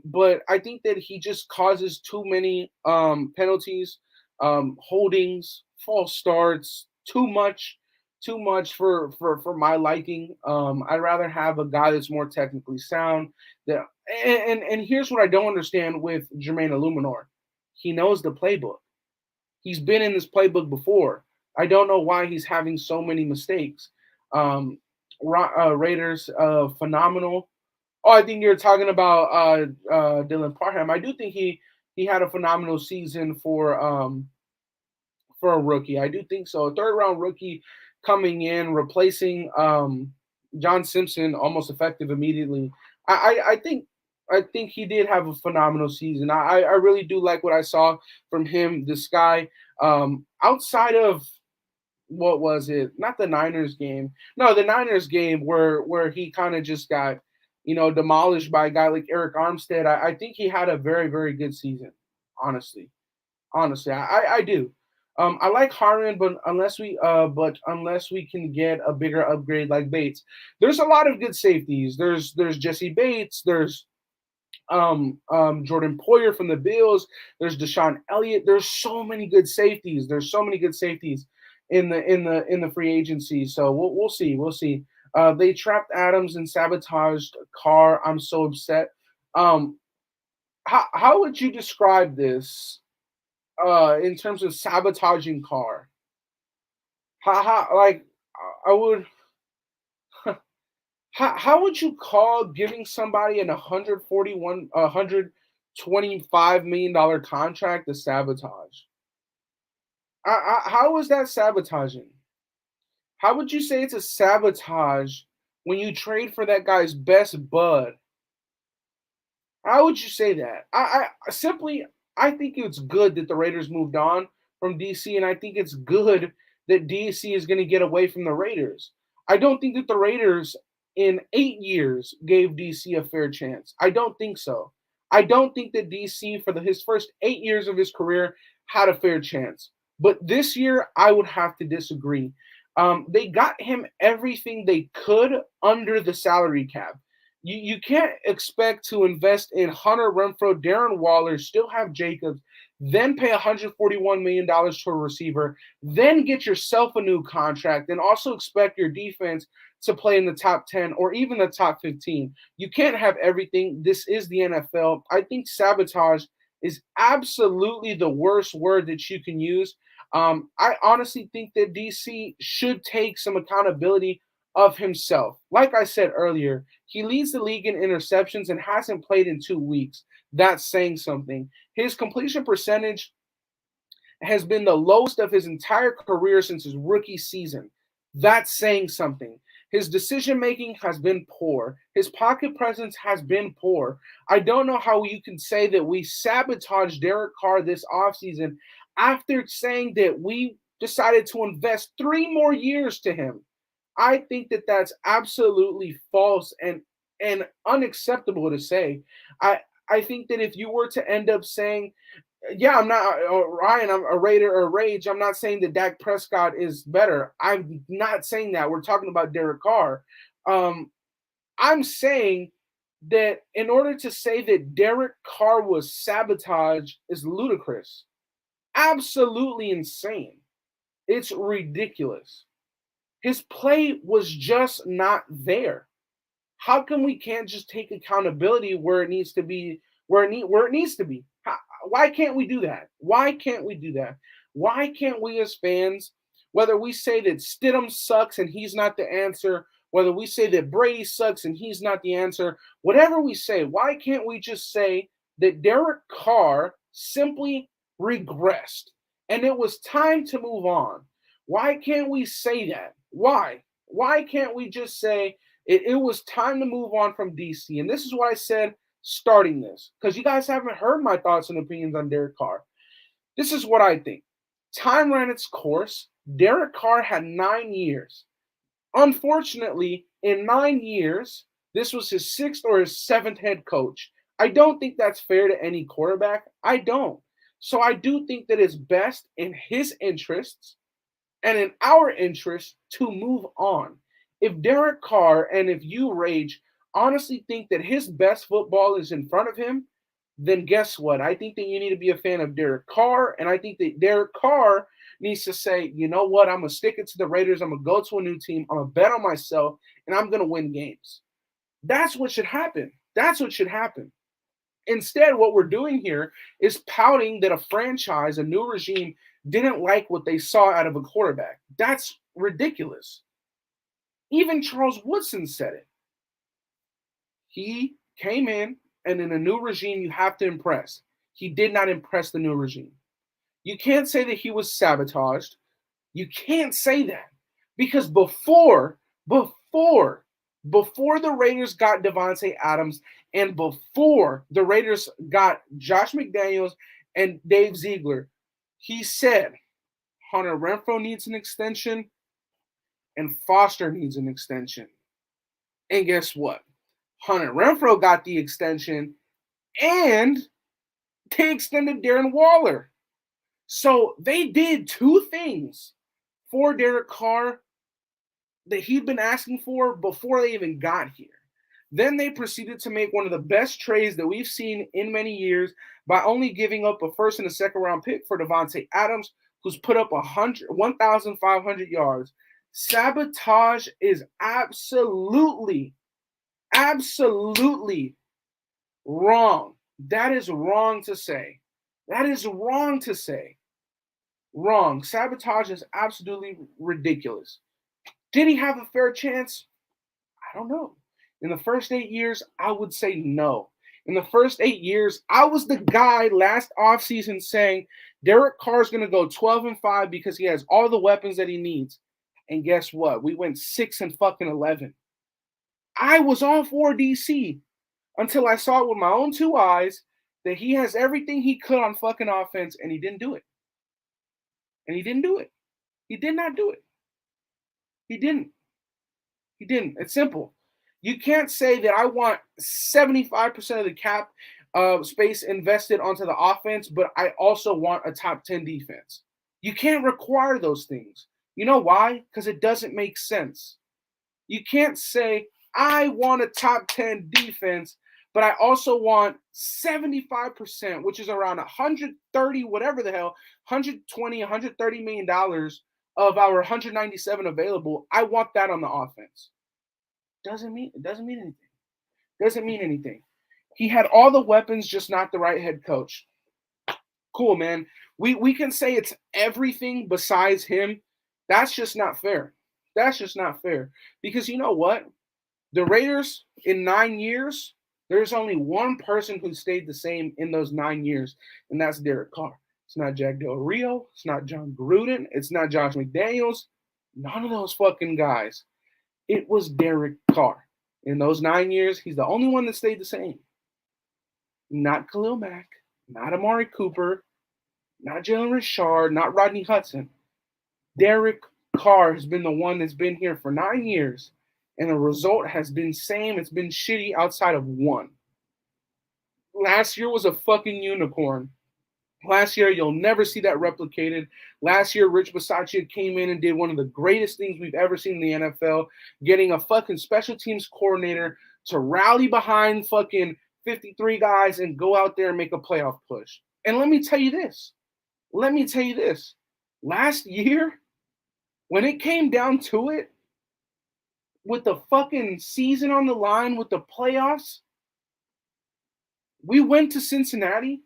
but I think that he just causes too many penalties, holdings, false starts, too much for my liking. I'd rather have a guy that's more technically sound. That and here's what I don't understand with Jermaine Illuminor. He knows the playbook. He's been in this playbook before. I don't know why he's having so many mistakes. Um, Raiders, phenomenal. Oh, I think you're talking about Dylan Parham. I do think he had a phenomenal season for a rookie. I do think so. A third round rookie coming in, replacing John Simpson, almost effective immediately. I think he did have a phenomenal season. I really do like what I saw from him. This guy, outside of what was it? Not the Niners game. No, the Niners game where he kind of just got demolished by a guy like Eric Armstead. I think he had a very very good season. Honestly, I do. I like Harmon, but unless we can get a bigger upgrade like Bates, there's a lot of good safeties. There's Jesse Bates. There's Jordan Poyer from the Bills. There's Deshaun Elliott. There's so many good safeties. There's so many good safeties in the free agency. So we'll see. We'll see. They trapped Adams and sabotaged Carr. I'm so upset. Um, how would you describe this in terms of sabotaging Carr? How like I would how would you call giving somebody an 125 million dollar contract a sabotage? How is that sabotaging? How would you say it's a sabotage when you trade for that guy's best bud? How would you say that? I think it's good that the Raiders moved on from DC, and I think it's good that DC is going to get away from the Raiders. I don't think that the Raiders in 8 years gave DC a fair chance. I don't think so. I don't think that DC for his first 8 years of his career had a fair chance. But this year, I would have to disagree. They got him everything they could under the salary cap. You can't expect to invest in Hunter Renfro, Darren Waller, still have Jacobs, then pay $141 million to a receiver, then get yourself a new contract, and also expect your defense to play in the top 10 or even the top 15. You can't have everything. This is the NFL. I think sabotage is absolutely the worst word that you can use. I honestly think that DC should take some accountability of himself. Like I said earlier, he leads the league in interceptions and hasn't played in 2 weeks. That's saying something. His completion percentage has been the lowest of his entire career since his rookie season. That's saying something. His decision making has been poor. His pocket presence has been poor. I don't know how you can say that we sabotaged Derek Carr this offseason after saying that we decided to invest 3 more years to him. I think that that's absolutely false and unacceptable to say. I think that if you were to end up saying, yeah, I'm not Ryan. I'm a Raider or Rage. I'm not saying that Dak Prescott is better. I'm not saying that. We're talking about Derek Carr. I'm saying that in order to say that Derek Carr was sabotaged is ludicrous, absolutely insane. It's ridiculous. His play was just not there. How come we can't just take accountability where it needs to be, where it needs to be? Why can't we do that? Why can't we do that? Why can't we as fans, whether we say that Stidham sucks and he's not the answer, whether we say that Brady sucks and he's not the answer, whatever we say, why can't we just say that Derek Carr simply regressed and it was time to move on? Why can't we say that? Why? Why can't we just say it was time to move on from DC? And this is what I said starting this, because you guys haven't heard my thoughts and opinions on Derek Carr. This is what I think. Time ran its course. Derek Carr had 9 years. Unfortunately, in 9 years, this was his sixth or his seventh head coach. I don't think that's fair to any quarterback. I don't. So I do think that it's best in his interests and in our interest to move on. If Derek Carr and if you, Rage, honestly think that his best football is in front of him, then guess what? I think that you need to be a fan of Derek Carr, and I think that Derek Carr needs to say, you know what, I'm going to stick it to the Raiders, I'm going to go to a new team, I'm going to bet on myself, and I'm going to win games. That's what should happen. That's what should happen. Instead, what we're doing here is pouting that a franchise, a new regime, didn't like what they saw out of a quarterback. That's ridiculous. Even Charles Woodson said it. He came in, and in a new regime, you have to impress. He did not impress the new regime. You can't say that he was sabotaged. You can't say that. Because before the Raiders got Devontae Adams and before the Raiders got Josh McDaniels and Dave Ziegler, he said Hunter Renfrow needs an extension and Foster needs an extension. And guess what? Hunter Renfrow got the extension and they extended Darren Waller. So they did two things for Derek Carr that he'd been asking for before they even got here. Then they proceeded to make one of the best trades that we've seen in many years by only giving up a first and a second round pick for Devontae Adams, who's put up 1,500 yards. Sabotage is absolutely wrong. That is wrong to say. That is wrong to say. Wrong. Sabotage is absolutely ridiculous. Did he have a fair chance? I don't know. In the first 8 years, I would say no. In the first 8 years, I was the guy last offseason saying Derek Carr is going to go 12-5 because he has all the weapons that he needs. And guess what? We went 6-11. I was all for DC until I saw it with my own two eyes that he has everything he could on fucking offense, and he didn't do it. And he didn't do it. He did not do it. He didn't. He didn't. It's simple. You can't say that I want 75% of the cap space invested onto the offense, but I also want a top 10 defense. You can't require those things. You know why? Because it doesn't make sense. You can't say, I want a top 10 defense, but I also want 75%, which is around 130, whatever the hell, 120, $130 million of our 197 available. I want that on the offense. It doesn't mean anything. Doesn't mean anything. He had all the weapons, just not the right head coach. Cool, man. We can say it's everything besides him. That's just not fair. That's just not fair. Because you know what? The Raiders in 9 years, there's only one person who stayed the same in those 9 years, and that's Derek Carr. It's not Jack Del Rio. It's not John Gruden. It's not Josh McDaniels. None of those fucking guys. It was Derek Carr. In those 9 years, he's the only one that stayed the same. Not Khalil Mack, not Amari Cooper, not Jalen Richard, not Rodney Hudson. Derek Carr has been the one that's been here for 9 years, and the result has been same. It's been shitty outside of one. Last year was a fucking unicorn. Last year, you'll never see that replicated. Last year, Rich Bisaccia came in and did one of the greatest things we've ever seen in the NFL, getting a fucking special teams coordinator to rally behind fucking 53 guys and go out there and make a playoff push. And let me tell you this. Last year, when it came down to it, with the fucking season on the line, with the playoffs, we went to Cincinnati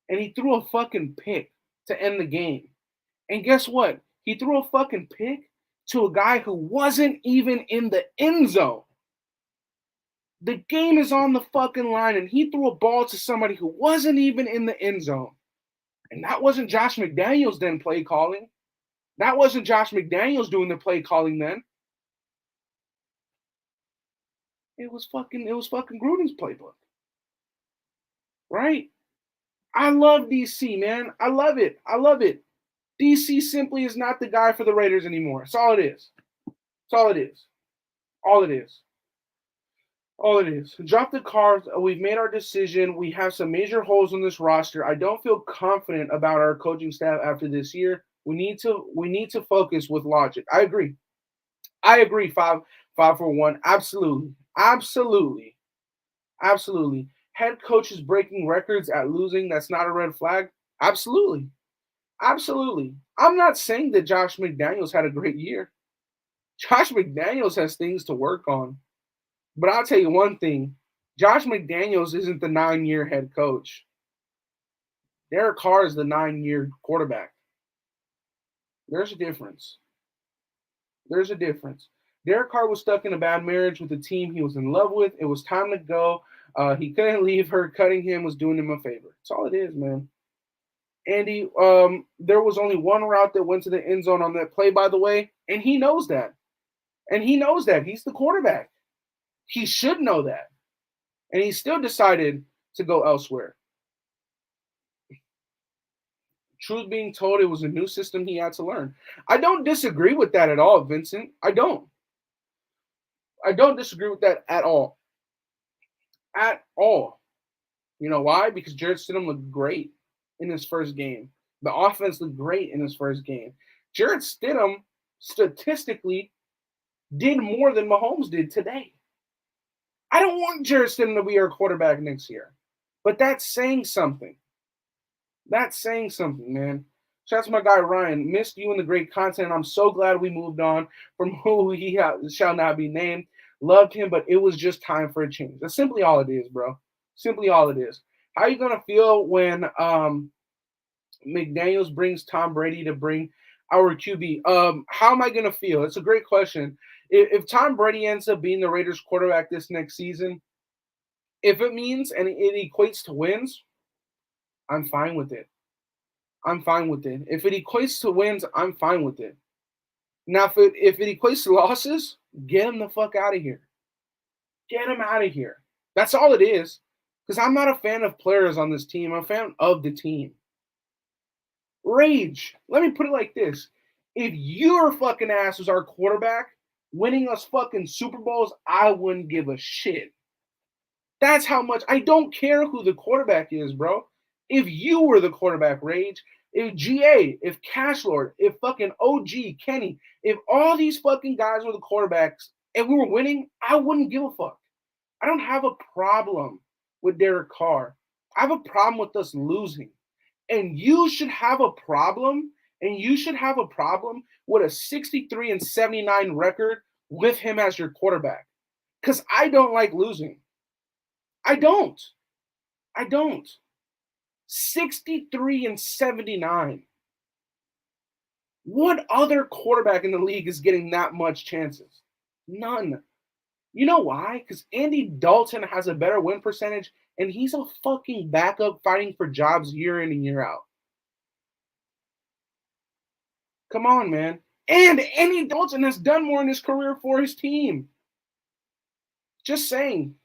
and he threw a fucking pick to end the game. And guess what? He threw a fucking pick to a guy who wasn't even in the end zone. The game is on the fucking line, and he threw a ball to somebody who wasn't even in the end zone. And that wasn't Josh McDaniels then play calling. That wasn't Josh McDaniels doing the play calling then. It was fucking Gruden's playbook. Right? I love DC, man. I love it. DC simply is not the guy for the Raiders anymore. That's all it is. All it is. Drop the cards. We've made our decision. We have some major holes in this roster. I don't feel confident about our coaching staff after this year. We need to focus with logic. I agree. Five for one. Absolutely. Head coaches breaking records at losing. That's not a red flag. Absolutely. I'm not saying that Josh McDaniels had a great year. Josh McDaniels has things to work on. But I'll tell you one thing. Josh McDaniels isn't the 9-year head coach. Derek Carr is the 9-year quarterback. There's a difference. Derek Carr was stuck in a bad marriage with a team he was in love with. It was time to go. He couldn't leave her. Cutting him was doing him a favor. That's all it is, man. Andy, there was only one route that went to the end zone on that play, by the way, and he knows that. He's the quarterback. He should know that. And he still decided to go elsewhere. Truth being told, it was a new system he had to learn. I don't disagree with that at all, Vincent. I don't disagree with that at all. You know why? Because Jarrett Stidham looked great in his first game. The offense looked great in his first game. Jarrett Stidham statistically did more than Mahomes did today. I don't want Jarrett Stidham to be our quarterback next year. But that's saying something. Man. Shout out to my guy Ryan. Missed you and the great content. I'm so glad we moved on from who he shall not be named. Loved him, but it was just time for a change. That's simply all it is, bro. How are you going to feel when McDaniels brings Tom Brady to bring our QB? How am I going to feel? It's a great question. If Tom Brady ends up being the Raiders quarterback this next season, if it means and it equates to wins, I'm fine with it. If it equates to wins, I'm fine with it. Now, if it equates to losses, get him the fuck out of here. Get him out of here. That's all it is. Because I'm not a fan of players on this team. I'm a fan of the team. Rage. Let me put it like this. If your fucking ass was our quarterback, winning us fucking Super Bowls, I wouldn't give a shit. That's how much. I don't care who the quarterback is, bro. If you were the quarterback, Rage, if GA, if Cash Lord, if fucking OG, Kenny, if all these fucking guys were the quarterbacks and we were winning, I wouldn't give a fuck. I don't have a problem with Derek Carr. I have a problem with us losing. And you should have a problem, with a 63-79 record with him as your quarterback. Because I don't like losing. I don't. 63-79. What other quarterback in the league is getting that much chances? None. You know why? Because Andy Dalton has a better win percentage, and he's a fucking backup fighting for jobs year in and year out. Come on, man. And Andy Dalton has done more in his career for his team. Just saying.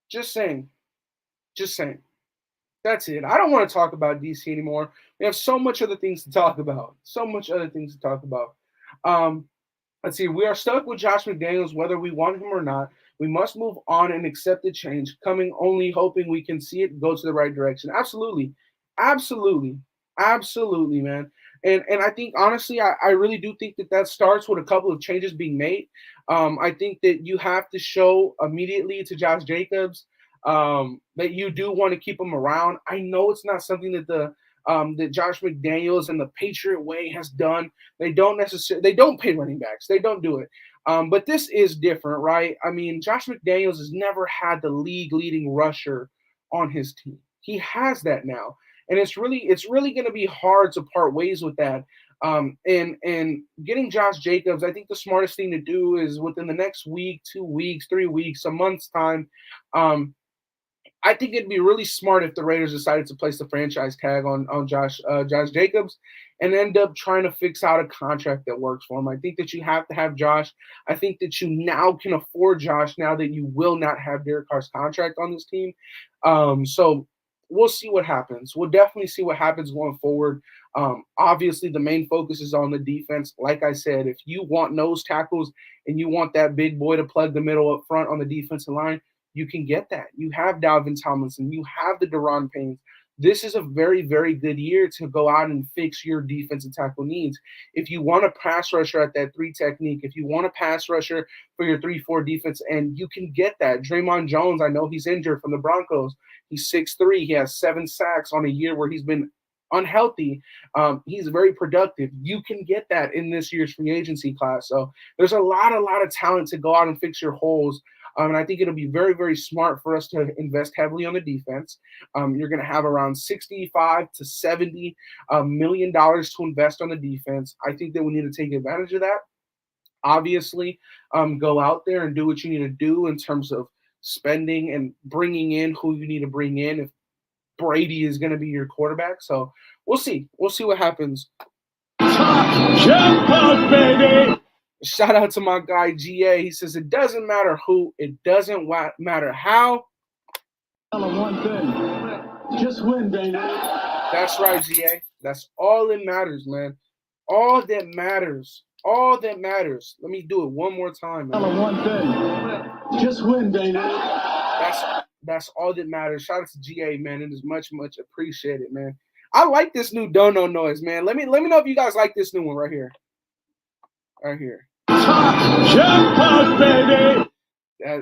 Just saying. Just saying. That's it. I don't want to talk about DC anymore. We have so much other things to talk about. So much other things to talk about. Um, let's see. We are stuck with Josh McDaniels, whether we want him or not. We must move on and accept the change, coming only hoping we can see it go to the right direction. Absolutely. Absolutely. Absolutely, man. And I think honestly, I really do think that that starts with a couple of changes being made. I think that you have to show immediately to Josh Jacobs that you do want to keep him around. I know it's not something that the that Josh McDaniels and the Patriot way has done. They don't pay running backs. They don't do it. But this is different, right? I mean, Josh McDaniels has never had the league leading rusher on his team. He has that now, and it's really going to be hard to part ways with that. And getting Josh Jacobs, I think the smartest thing to do is within the next week, 2 weeks, 3 weeks, a month's time. I think it'd be really smart if the Raiders decided to place the franchise tag on Josh Jacobs and end up trying to fix out a contract that works for him. I think that you have to have Josh. I think that you now can afford Josh now that you will not have Derek Carr's contract on this team. So we'll see what happens. We'll definitely see what happens going forward. Obviously, the main focus is on the defense. Like I said, if you want nose tackles and you want that big boy to plug the middle up front on the defensive line, you can get that. You have Dalvin Tomlinson. You have the Deron Paynes. This is a very, very good year to go out and fix your defensive tackle needs. If you want a pass rusher at that 3 technique, if you want a pass rusher for your 3-4 defense, and you can get that. Draymond Jones, I know he's injured from the Broncos. He's 6'3". He has 7 sacks on a year where he's been unhealthy. He's very productive. You can get that in this year's free agency class. So there's a lot of talent to go out and fix your holes. And I think it'll be very, very smart for us to invest heavily on the defense. You're going to have around 65 to 70 million dollars to invest on the defense. I think that we need to take advantage of that. Obviously, go out there and do what you need to do in terms of spending and bringing in who you need to bring in if Brady is going to be your quarterback. So we'll see. We'll see what happens. Jump out, baby! Shout out to my guy GA. He says it doesn't matter who, it doesn't matter how. One thing, just win, baby. That's right, GA. That's all that matters, man. All that matters. All that matters. Let me do it one more time, man. One thing, just win, baby. That's all that matters. Shout out to GA, man. It is much, much appreciated, man. I like this new dono noise, man. Let me know if you guys like this new one right here. Right here. Jump out, baby!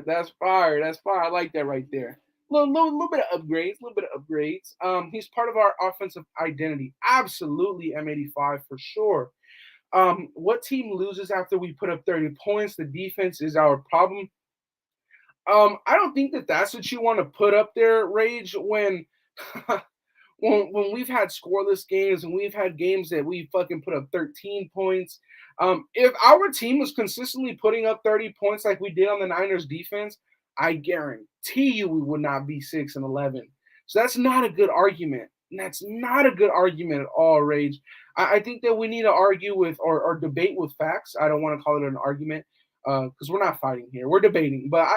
That's fire. That's fire. I like that right there. Little bit of upgrades. He's part of our offensive identity. Absolutely, M85 for sure. What team loses after we put up 30 points? The defense is our problem. I don't think that that's what you want to put up there, Rage, when when we've had scoreless games and we've had games that we fucking put up 13 points. If our team was consistently putting up 30 points like we did on the Niners defense, I guarantee you we would not be 6-11. So that's not a good argument. That's not a good argument at all, Rage. I think that we need to argue with or debate with facts. I don't want to call it an argument because we're not fighting here. We're debating. But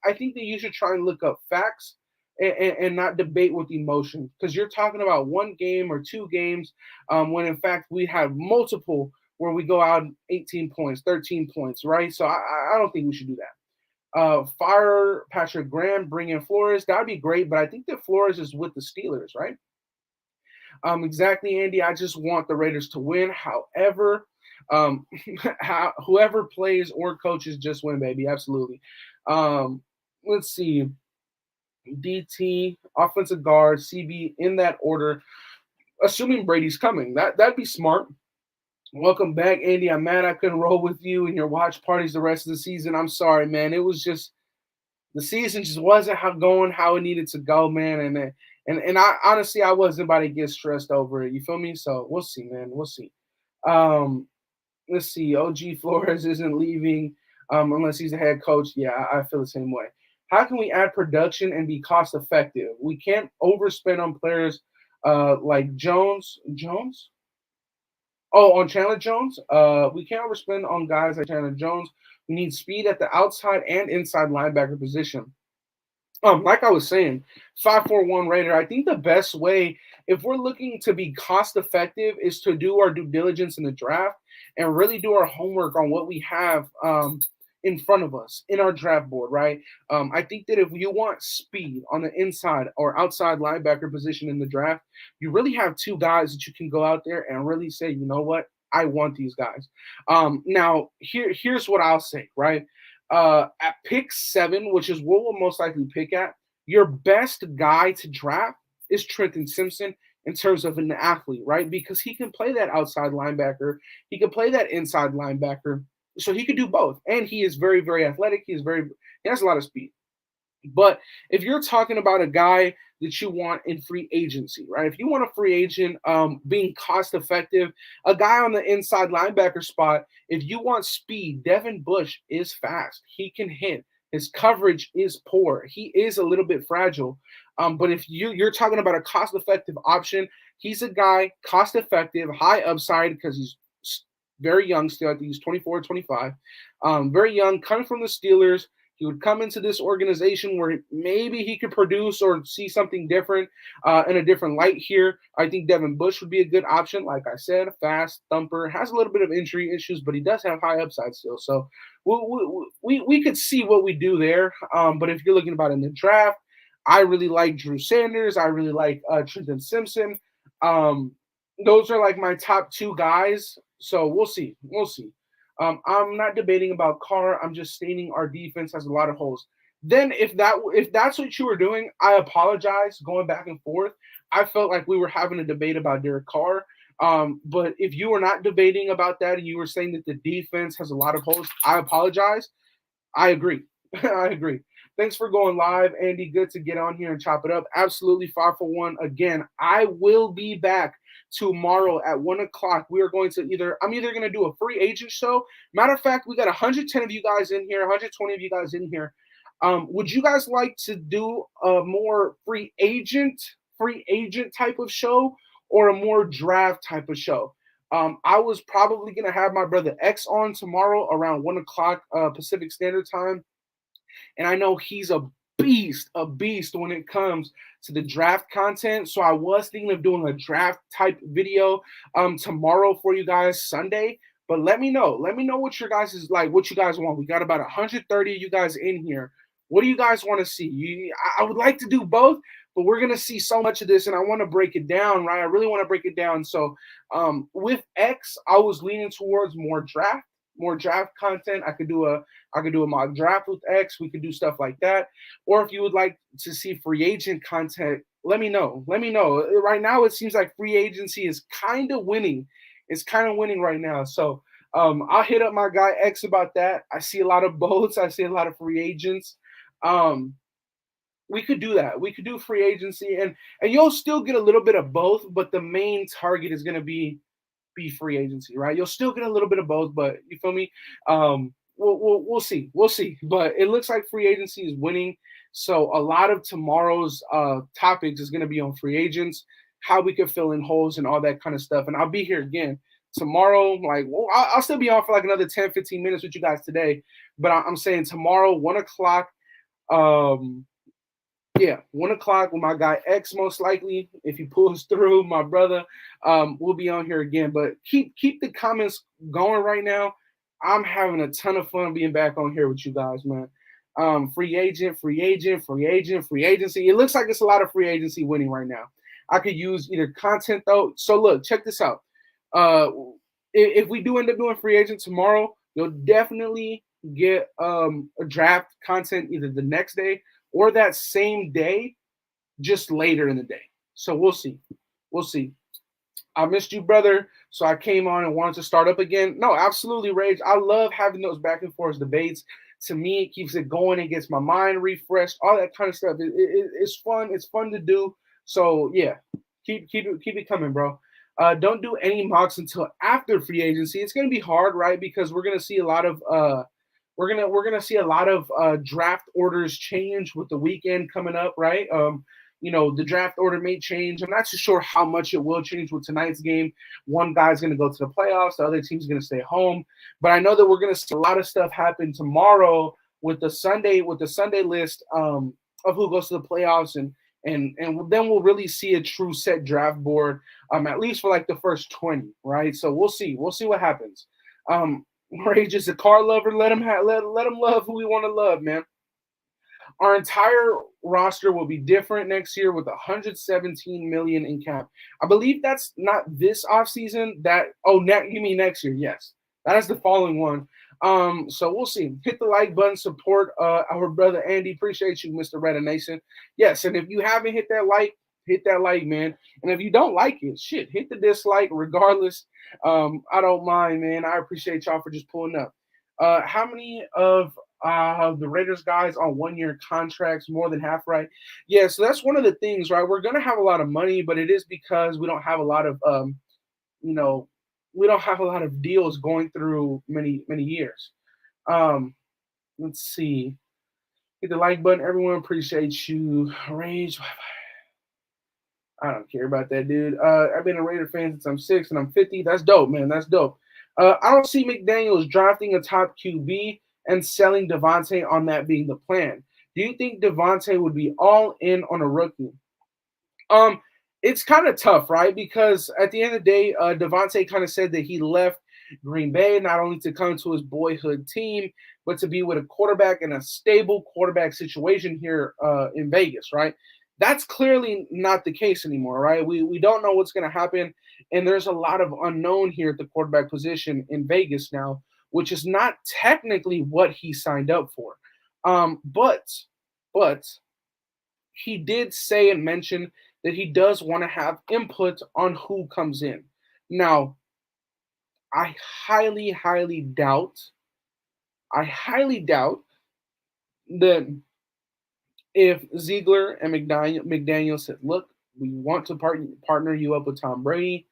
I think that you should try and look up facts and not debate with emotion, because you're talking about one game or 2 games when in fact we have multiple where we go out 18 points, 13 points, right? So I don't think we should do that. Fire Patrick Graham, bring in Flores. That would be great, but I think that Flores is with the Steelers, right? Exactly, Andy. I just want the Raiders to win. However, whoever plays or coaches just win, baby. Absolutely. Let's see. DT, offensive guard, CB in that order, assuming Brady's coming. That'd be smart. Welcome back, Andy. I'm mad I couldn't roll with you in your watch parties the rest of the season. I'm sorry, man. It was just the season just wasn't going how it needed to go, man. And I honestly I wasn't about to get stressed over it. You feel me? So we'll see, man. We'll see. Um, let's see. OG Flores isn't leaving unless he's the head coach. Yeah, I feel the same way. How can we add production and be cost effective? We can't overspend on players like Jones. Jones? Oh, on Chandler Jones. We can't overspend on guys like Chandler Jones. We need speed at the outside and inside linebacker position. Like I was saying, 541 Raider. I think the best way, if we're looking to be cost effective, is to do our due diligence in the draft and really do our homework on what we have in front of us in our draft board, right? I think that if you want speed on the inside or outside linebacker position in the draft, you really have two guys that you can go out there and really say, you know what, I want these guys. Now, here's what I'll say, right? At pick 7, which is what we'll most likely pick at, your best guy to draft is Trenton Simpson in terms of an athlete, right? Because he can play that outside linebacker, he can play that inside linebacker, so he could do both. And he is very, very athletic. He has a lot of speed. But if you're talking about a guy that you want in free agency, right? If you want a free agent being cost effective, a guy on the inside linebacker spot, if you want speed, Devin Bush is fast. He can hit. His coverage is poor. He is a little bit fragile. But if you're talking about a cost effective option, he's a guy cost effective, high upside because he's very young still. I think he's 24, 25. Very young, coming from the Steelers. He would come into this organization where maybe he could produce or see something different in a different light here. I think Devin Bush would be a good option. Like I said, fast, thumper, has a little bit of injury issues, but he does have high upside still. So we could see what we do there. But if you're looking about in the draft, I really like Drew Sanders. I really like Trenton Simpson. Those are like my top 2 guys. So we'll see. We'll see. I'm not debating about Carr. I'm just stating our defense has a lot of holes. Then, if that's what you were doing, I apologize. Going back and forth, I felt like we were having a debate about Derek Carr. But if you were not debating about that and you were saying that the defense has a lot of holes, I apologize. I agree. I agree. Thanks for going live, Andy. Good to get on here and chop it up. Absolutely 5 for 1. Again, I will be back tomorrow at 1 o'clock. We are going to I'm either going to do a free agent show. Matter of fact, we got 110 of you guys in here, 120 of you guys in here. Would you guys like to do a more free agent type of show or a more draft type of show? I was probably going to have my brother X on tomorrow around 1 o'clock Pacific Standard Time. And I know he's a beast when it comes to the draft content. So I was thinking of doing a draft type video tomorrow for you guys Sunday. But let me know. Let me know what your guys is like, what you guys want. We got about 130 of you guys in here. What do you guys want to see? I would like to do both, but we're gonna see so much of this, and I want to break it down, right? I really want to break it down. So with X, I was leaning towards more draft content. I could do a mock draft with X. We could do stuff like that. Or if you would like to see free agent content, let me know. Let me know. Right now, it seems like free agency is kind of winning. It's kind of winning right now. So I'll hit up my guy X about that. I see a lot of boats. I see a lot of free agents. We could do that. We could do free agency, and you'll still get a little bit of both, but the main target is going to be free agency, right? You'll still get a little bit of both, but you feel me? We'll see. We'll see. But it looks like free agency is winning. So a lot of tomorrow's topics is going to be on free agents, how we could fill in holes and all that kind of stuff. And I'll be here again tomorrow. Like, well, I'll still be on for like another 10, 15 minutes with you guys today. But I'm saying tomorrow, 1 o'clock. Yeah, 1 o'clock with my guy X, most likely. If he pulls through, my brother, we'll be on here again. But keep the comments going right now. I'm having a ton of fun being back on here with you guys, man. Free agent, free agency. It looks like it's a lot of free agency winning right now. I could use either content though. So look, check this out. If we do end up doing free agent tomorrow, you'll definitely get a draft content either the next day or that same day, just later in the day. So we'll see. We'll see. I missed you, brother. So I came on and wanted to start up again. No, absolutely, Rage. I love having those back and forth debates. To me, it keeps it going. It gets my mind refreshed. All that kind of stuff. It's fun. It's fun to do. So yeah, keep it coming, bro. Don't do any mocks until after free agency. It's going to be hard, right? Because we're going to see a lot of we're gonna see a lot of draft orders change with the weekend coming up, right? The draft order may change. I'm not too sure how much it will change with tonight's game. One guy's gonna go to the playoffs, the other team's gonna stay home. But I know that we're gonna see a lot of stuff happen tomorrow with the Sunday list of who goes to the playoffs and then we'll really see a true set draft board, at least for like the first 20, right? So we'll see. We'll see what happens. Ray just a Carr lover. Let him love who we want to love, man. Our entire roster will be different next year with 117 million in cap. I believe that's not this offseason. You mean next year? Yes, that is the following one. So we'll see. Hit the like button, support our brother Andy. Appreciate you, Mr. Redder Nation. Yes, and if you haven't hit that like, man. And if you don't like it, shit, hit the dislike regardless. I don't mind, man. I appreciate y'all for just pulling up. How many of the Raiders guys on 1-year contracts? More than half, right? Yeah, so that's one of the things, right? We're gonna have a lot of money, but it is because we don't have a lot of you know, we don't have a lot of deals going through many years. Let's see. Hit the like button, everyone. Appreciate you. Rage. I don't care about that, dude. I've been a Raider fan since I'm 6 and I'm 50. That's dope, man. That's dope. I don't see McDaniels drafting a top QB and selling Devontae on that being the plan. Do you think Devontae would be all in on a rookie? It's kind of tough, right? Because at the end of the day, Devontae kind of said that he left Green Bay not only to come to his boyhood team, but to be with a quarterback in a stable quarterback situation here in Vegas, right? That's clearly not the case anymore, right? We don't know what's going to happen, and there's a lot of unknown here at the quarterback position in Vegas now, which is not technically what he signed up for. But he did say and mention that he does want to have input on who comes in. Now, I highly doubt that if Ziegler and McDaniel said, look, we want to partner you up with Tom Brady,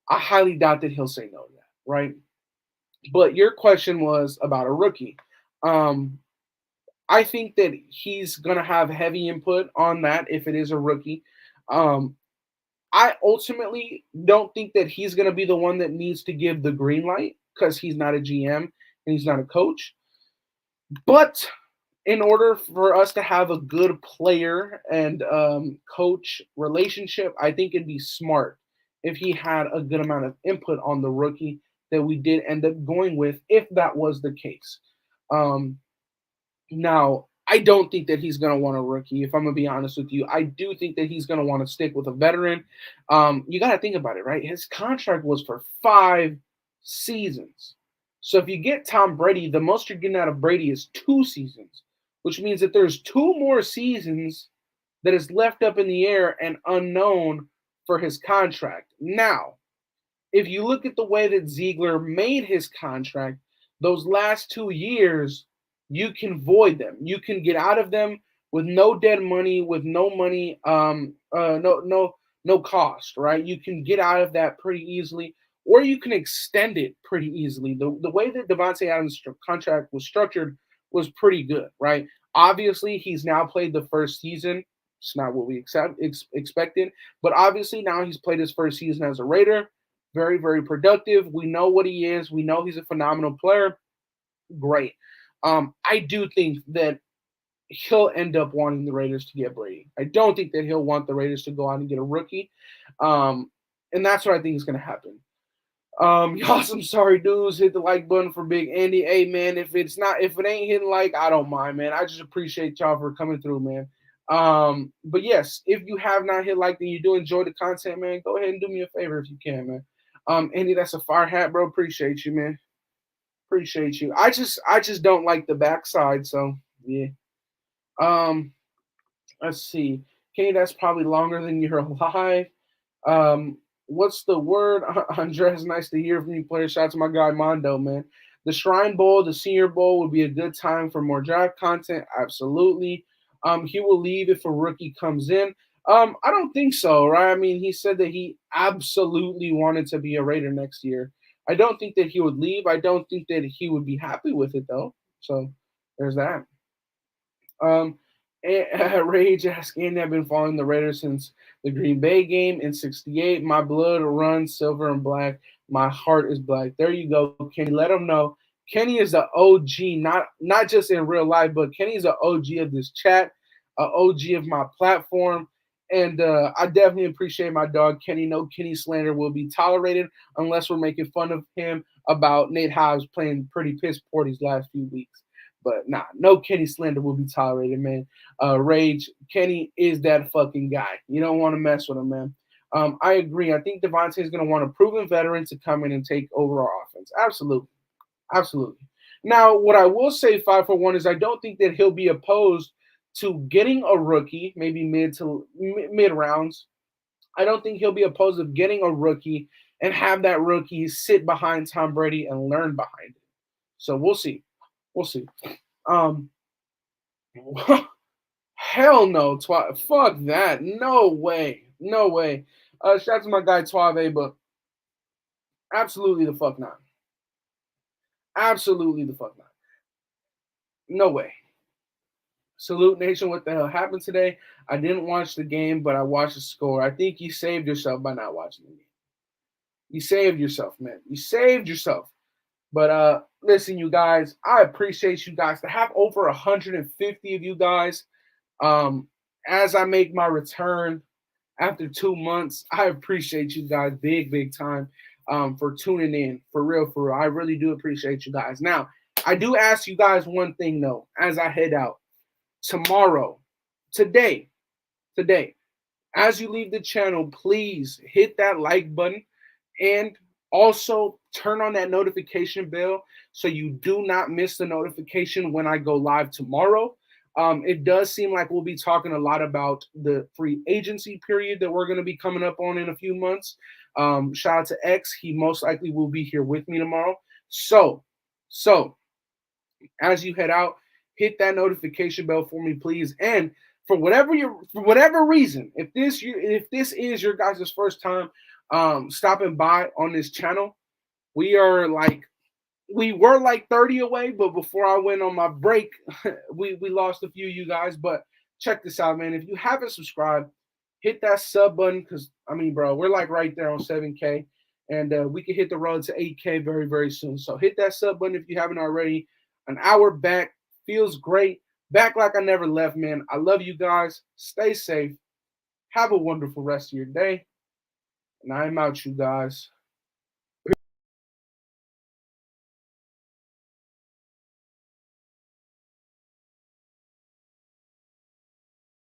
I highly doubt that he'll say no to that, right? But your question was about a rookie. I think that he's going to have heavy input on that if it is a rookie. I ultimately don't think that he's going to be the one that needs to give the green light because he's not a GM and he's not a coach. But in order for us to have a good player and coach relationship, I think it'd be smart if he had a good amount of input on the rookie that we did end up going with, if that was the case. Now, I don't think that he's going to want a rookie, if I'm going to be honest with you. I do think that he's going to want to stick with a veteran. You got to think about it, right? His contract was for 5 seasons. So if you get Tom Brady, the most you're getting out of Brady is 2 seasons, which means that there's 2 more seasons that is left up in the air and unknown for his contract. Now, if you look at the way that Ziegler made his contract, those last 2 years, you can void them. You can get out of them with no dead money, with no money, no cost, right? You can get out of that pretty easily, or you can extend it pretty easily. The way that Devontae Adams' contract was structured was pretty good, right? Obviously, he's now played the first season. It's not what we expected, but obviously now he's played his first season as a Raider. Very, very productive. We know what he is. We know he's a phenomenal player. Great. I do think that he'll end up wanting the Raiders to get Brady. I don't think that he'll want the Raiders to go out and get a rookie. And that's what I think is going to happen. Y'all, some sorry dudes. Hit the like button for Big Andy. Hey, man, if it ain't hitting like, I don't mind, man. I just appreciate y'all for coming through, man. But yes, if you have not hit like and you do enjoy the content, man, go ahead and do me a favor if you can, man. Andy, that's a fire hat, bro. Appreciate you, man. Appreciate you. I just don't like the backside, so yeah. Let's see. Kenny, that's probably longer than you're alive. What's the word? Andres, nice to hear from you, player. Shout out to my guy Mondo, man. The Shrine Bowl, the Senior Bowl would be a good time for more draft content. Absolutely. He will leave if a rookie comes in. I don't think so, right? I mean, he said that he absolutely wanted to be a Raider next year. I don't think that he would leave. I don't think that he would be happy with it though. So there's that. Rage asking, I've been following the Raiders since the Green Bay game in '68. My blood runs silver and black. My heart is black. There you go, Kenny. Let them know. Kenny is the OG, not just in real life, but Kenny's the OG of this chat, a OG of my platform. And I definitely appreciate my dog Kenny. No Kenny slander will be tolerated unless we're making fun of him about Nate Hobbs playing pretty piss poor these last few weeks. But nah, no Kenny slander will be tolerated, man. Rage, Kenny is that fucking guy. You don't want to mess with him, man. I agree. I think Devontae is going to want a proven veteran to come in and take over our offense. Absolutely. Absolutely. Now, what I will say, 5 for 1, is I don't think that he'll be opposed to getting a rookie, maybe mid rounds. I don't think he'll be opposed to getting a rookie and have that rookie sit behind Tom Brady and learn behind it. So we'll see. We'll see. Um, hell no, fuck that. No way. No way. Shout out to my guy Tuave, but absolutely the fuck not. Absolutely the fuck not. No way. Salute Nation, what the hell happened today? I didn't watch the game, but I watched the score. I think you saved yourself by not watching the game. You saved yourself, man. You saved yourself. But listen, you guys, I appreciate you guys to have over 150 of you guys. As I make my return after 2 months, I appreciate you guys big time for tuning in. For real, for real. I really do appreciate you guys. Now, I do ask you guys one thing though, as I head out. Tomorrow, today, as you leave the channel, please hit that like button and also turn on that notification bell so you do not miss the notification when I go live tomorrow. It does seem like we'll be talking a lot about the free agency period that we're going to be coming up on in a few months. Shout out to X. He most likely will be here with me tomorrow. So as you head out, hit that notification bell for me, please. And for whatever reason, if this is your guys' first time stopping by on this channel, we were like 30 away, but before I went on my break, we lost a few of you guys. But check this out, man. If you haven't subscribed, hit that sub button, because I mean, bro, we're like right there on 7K, and we can hit the road to 8K very, very soon. So hit that sub button if you haven't already. An hour back feels great. Back like I never left, man. I love you guys. Stay safe. Have a wonderful rest of your day. And I'm out, you guys.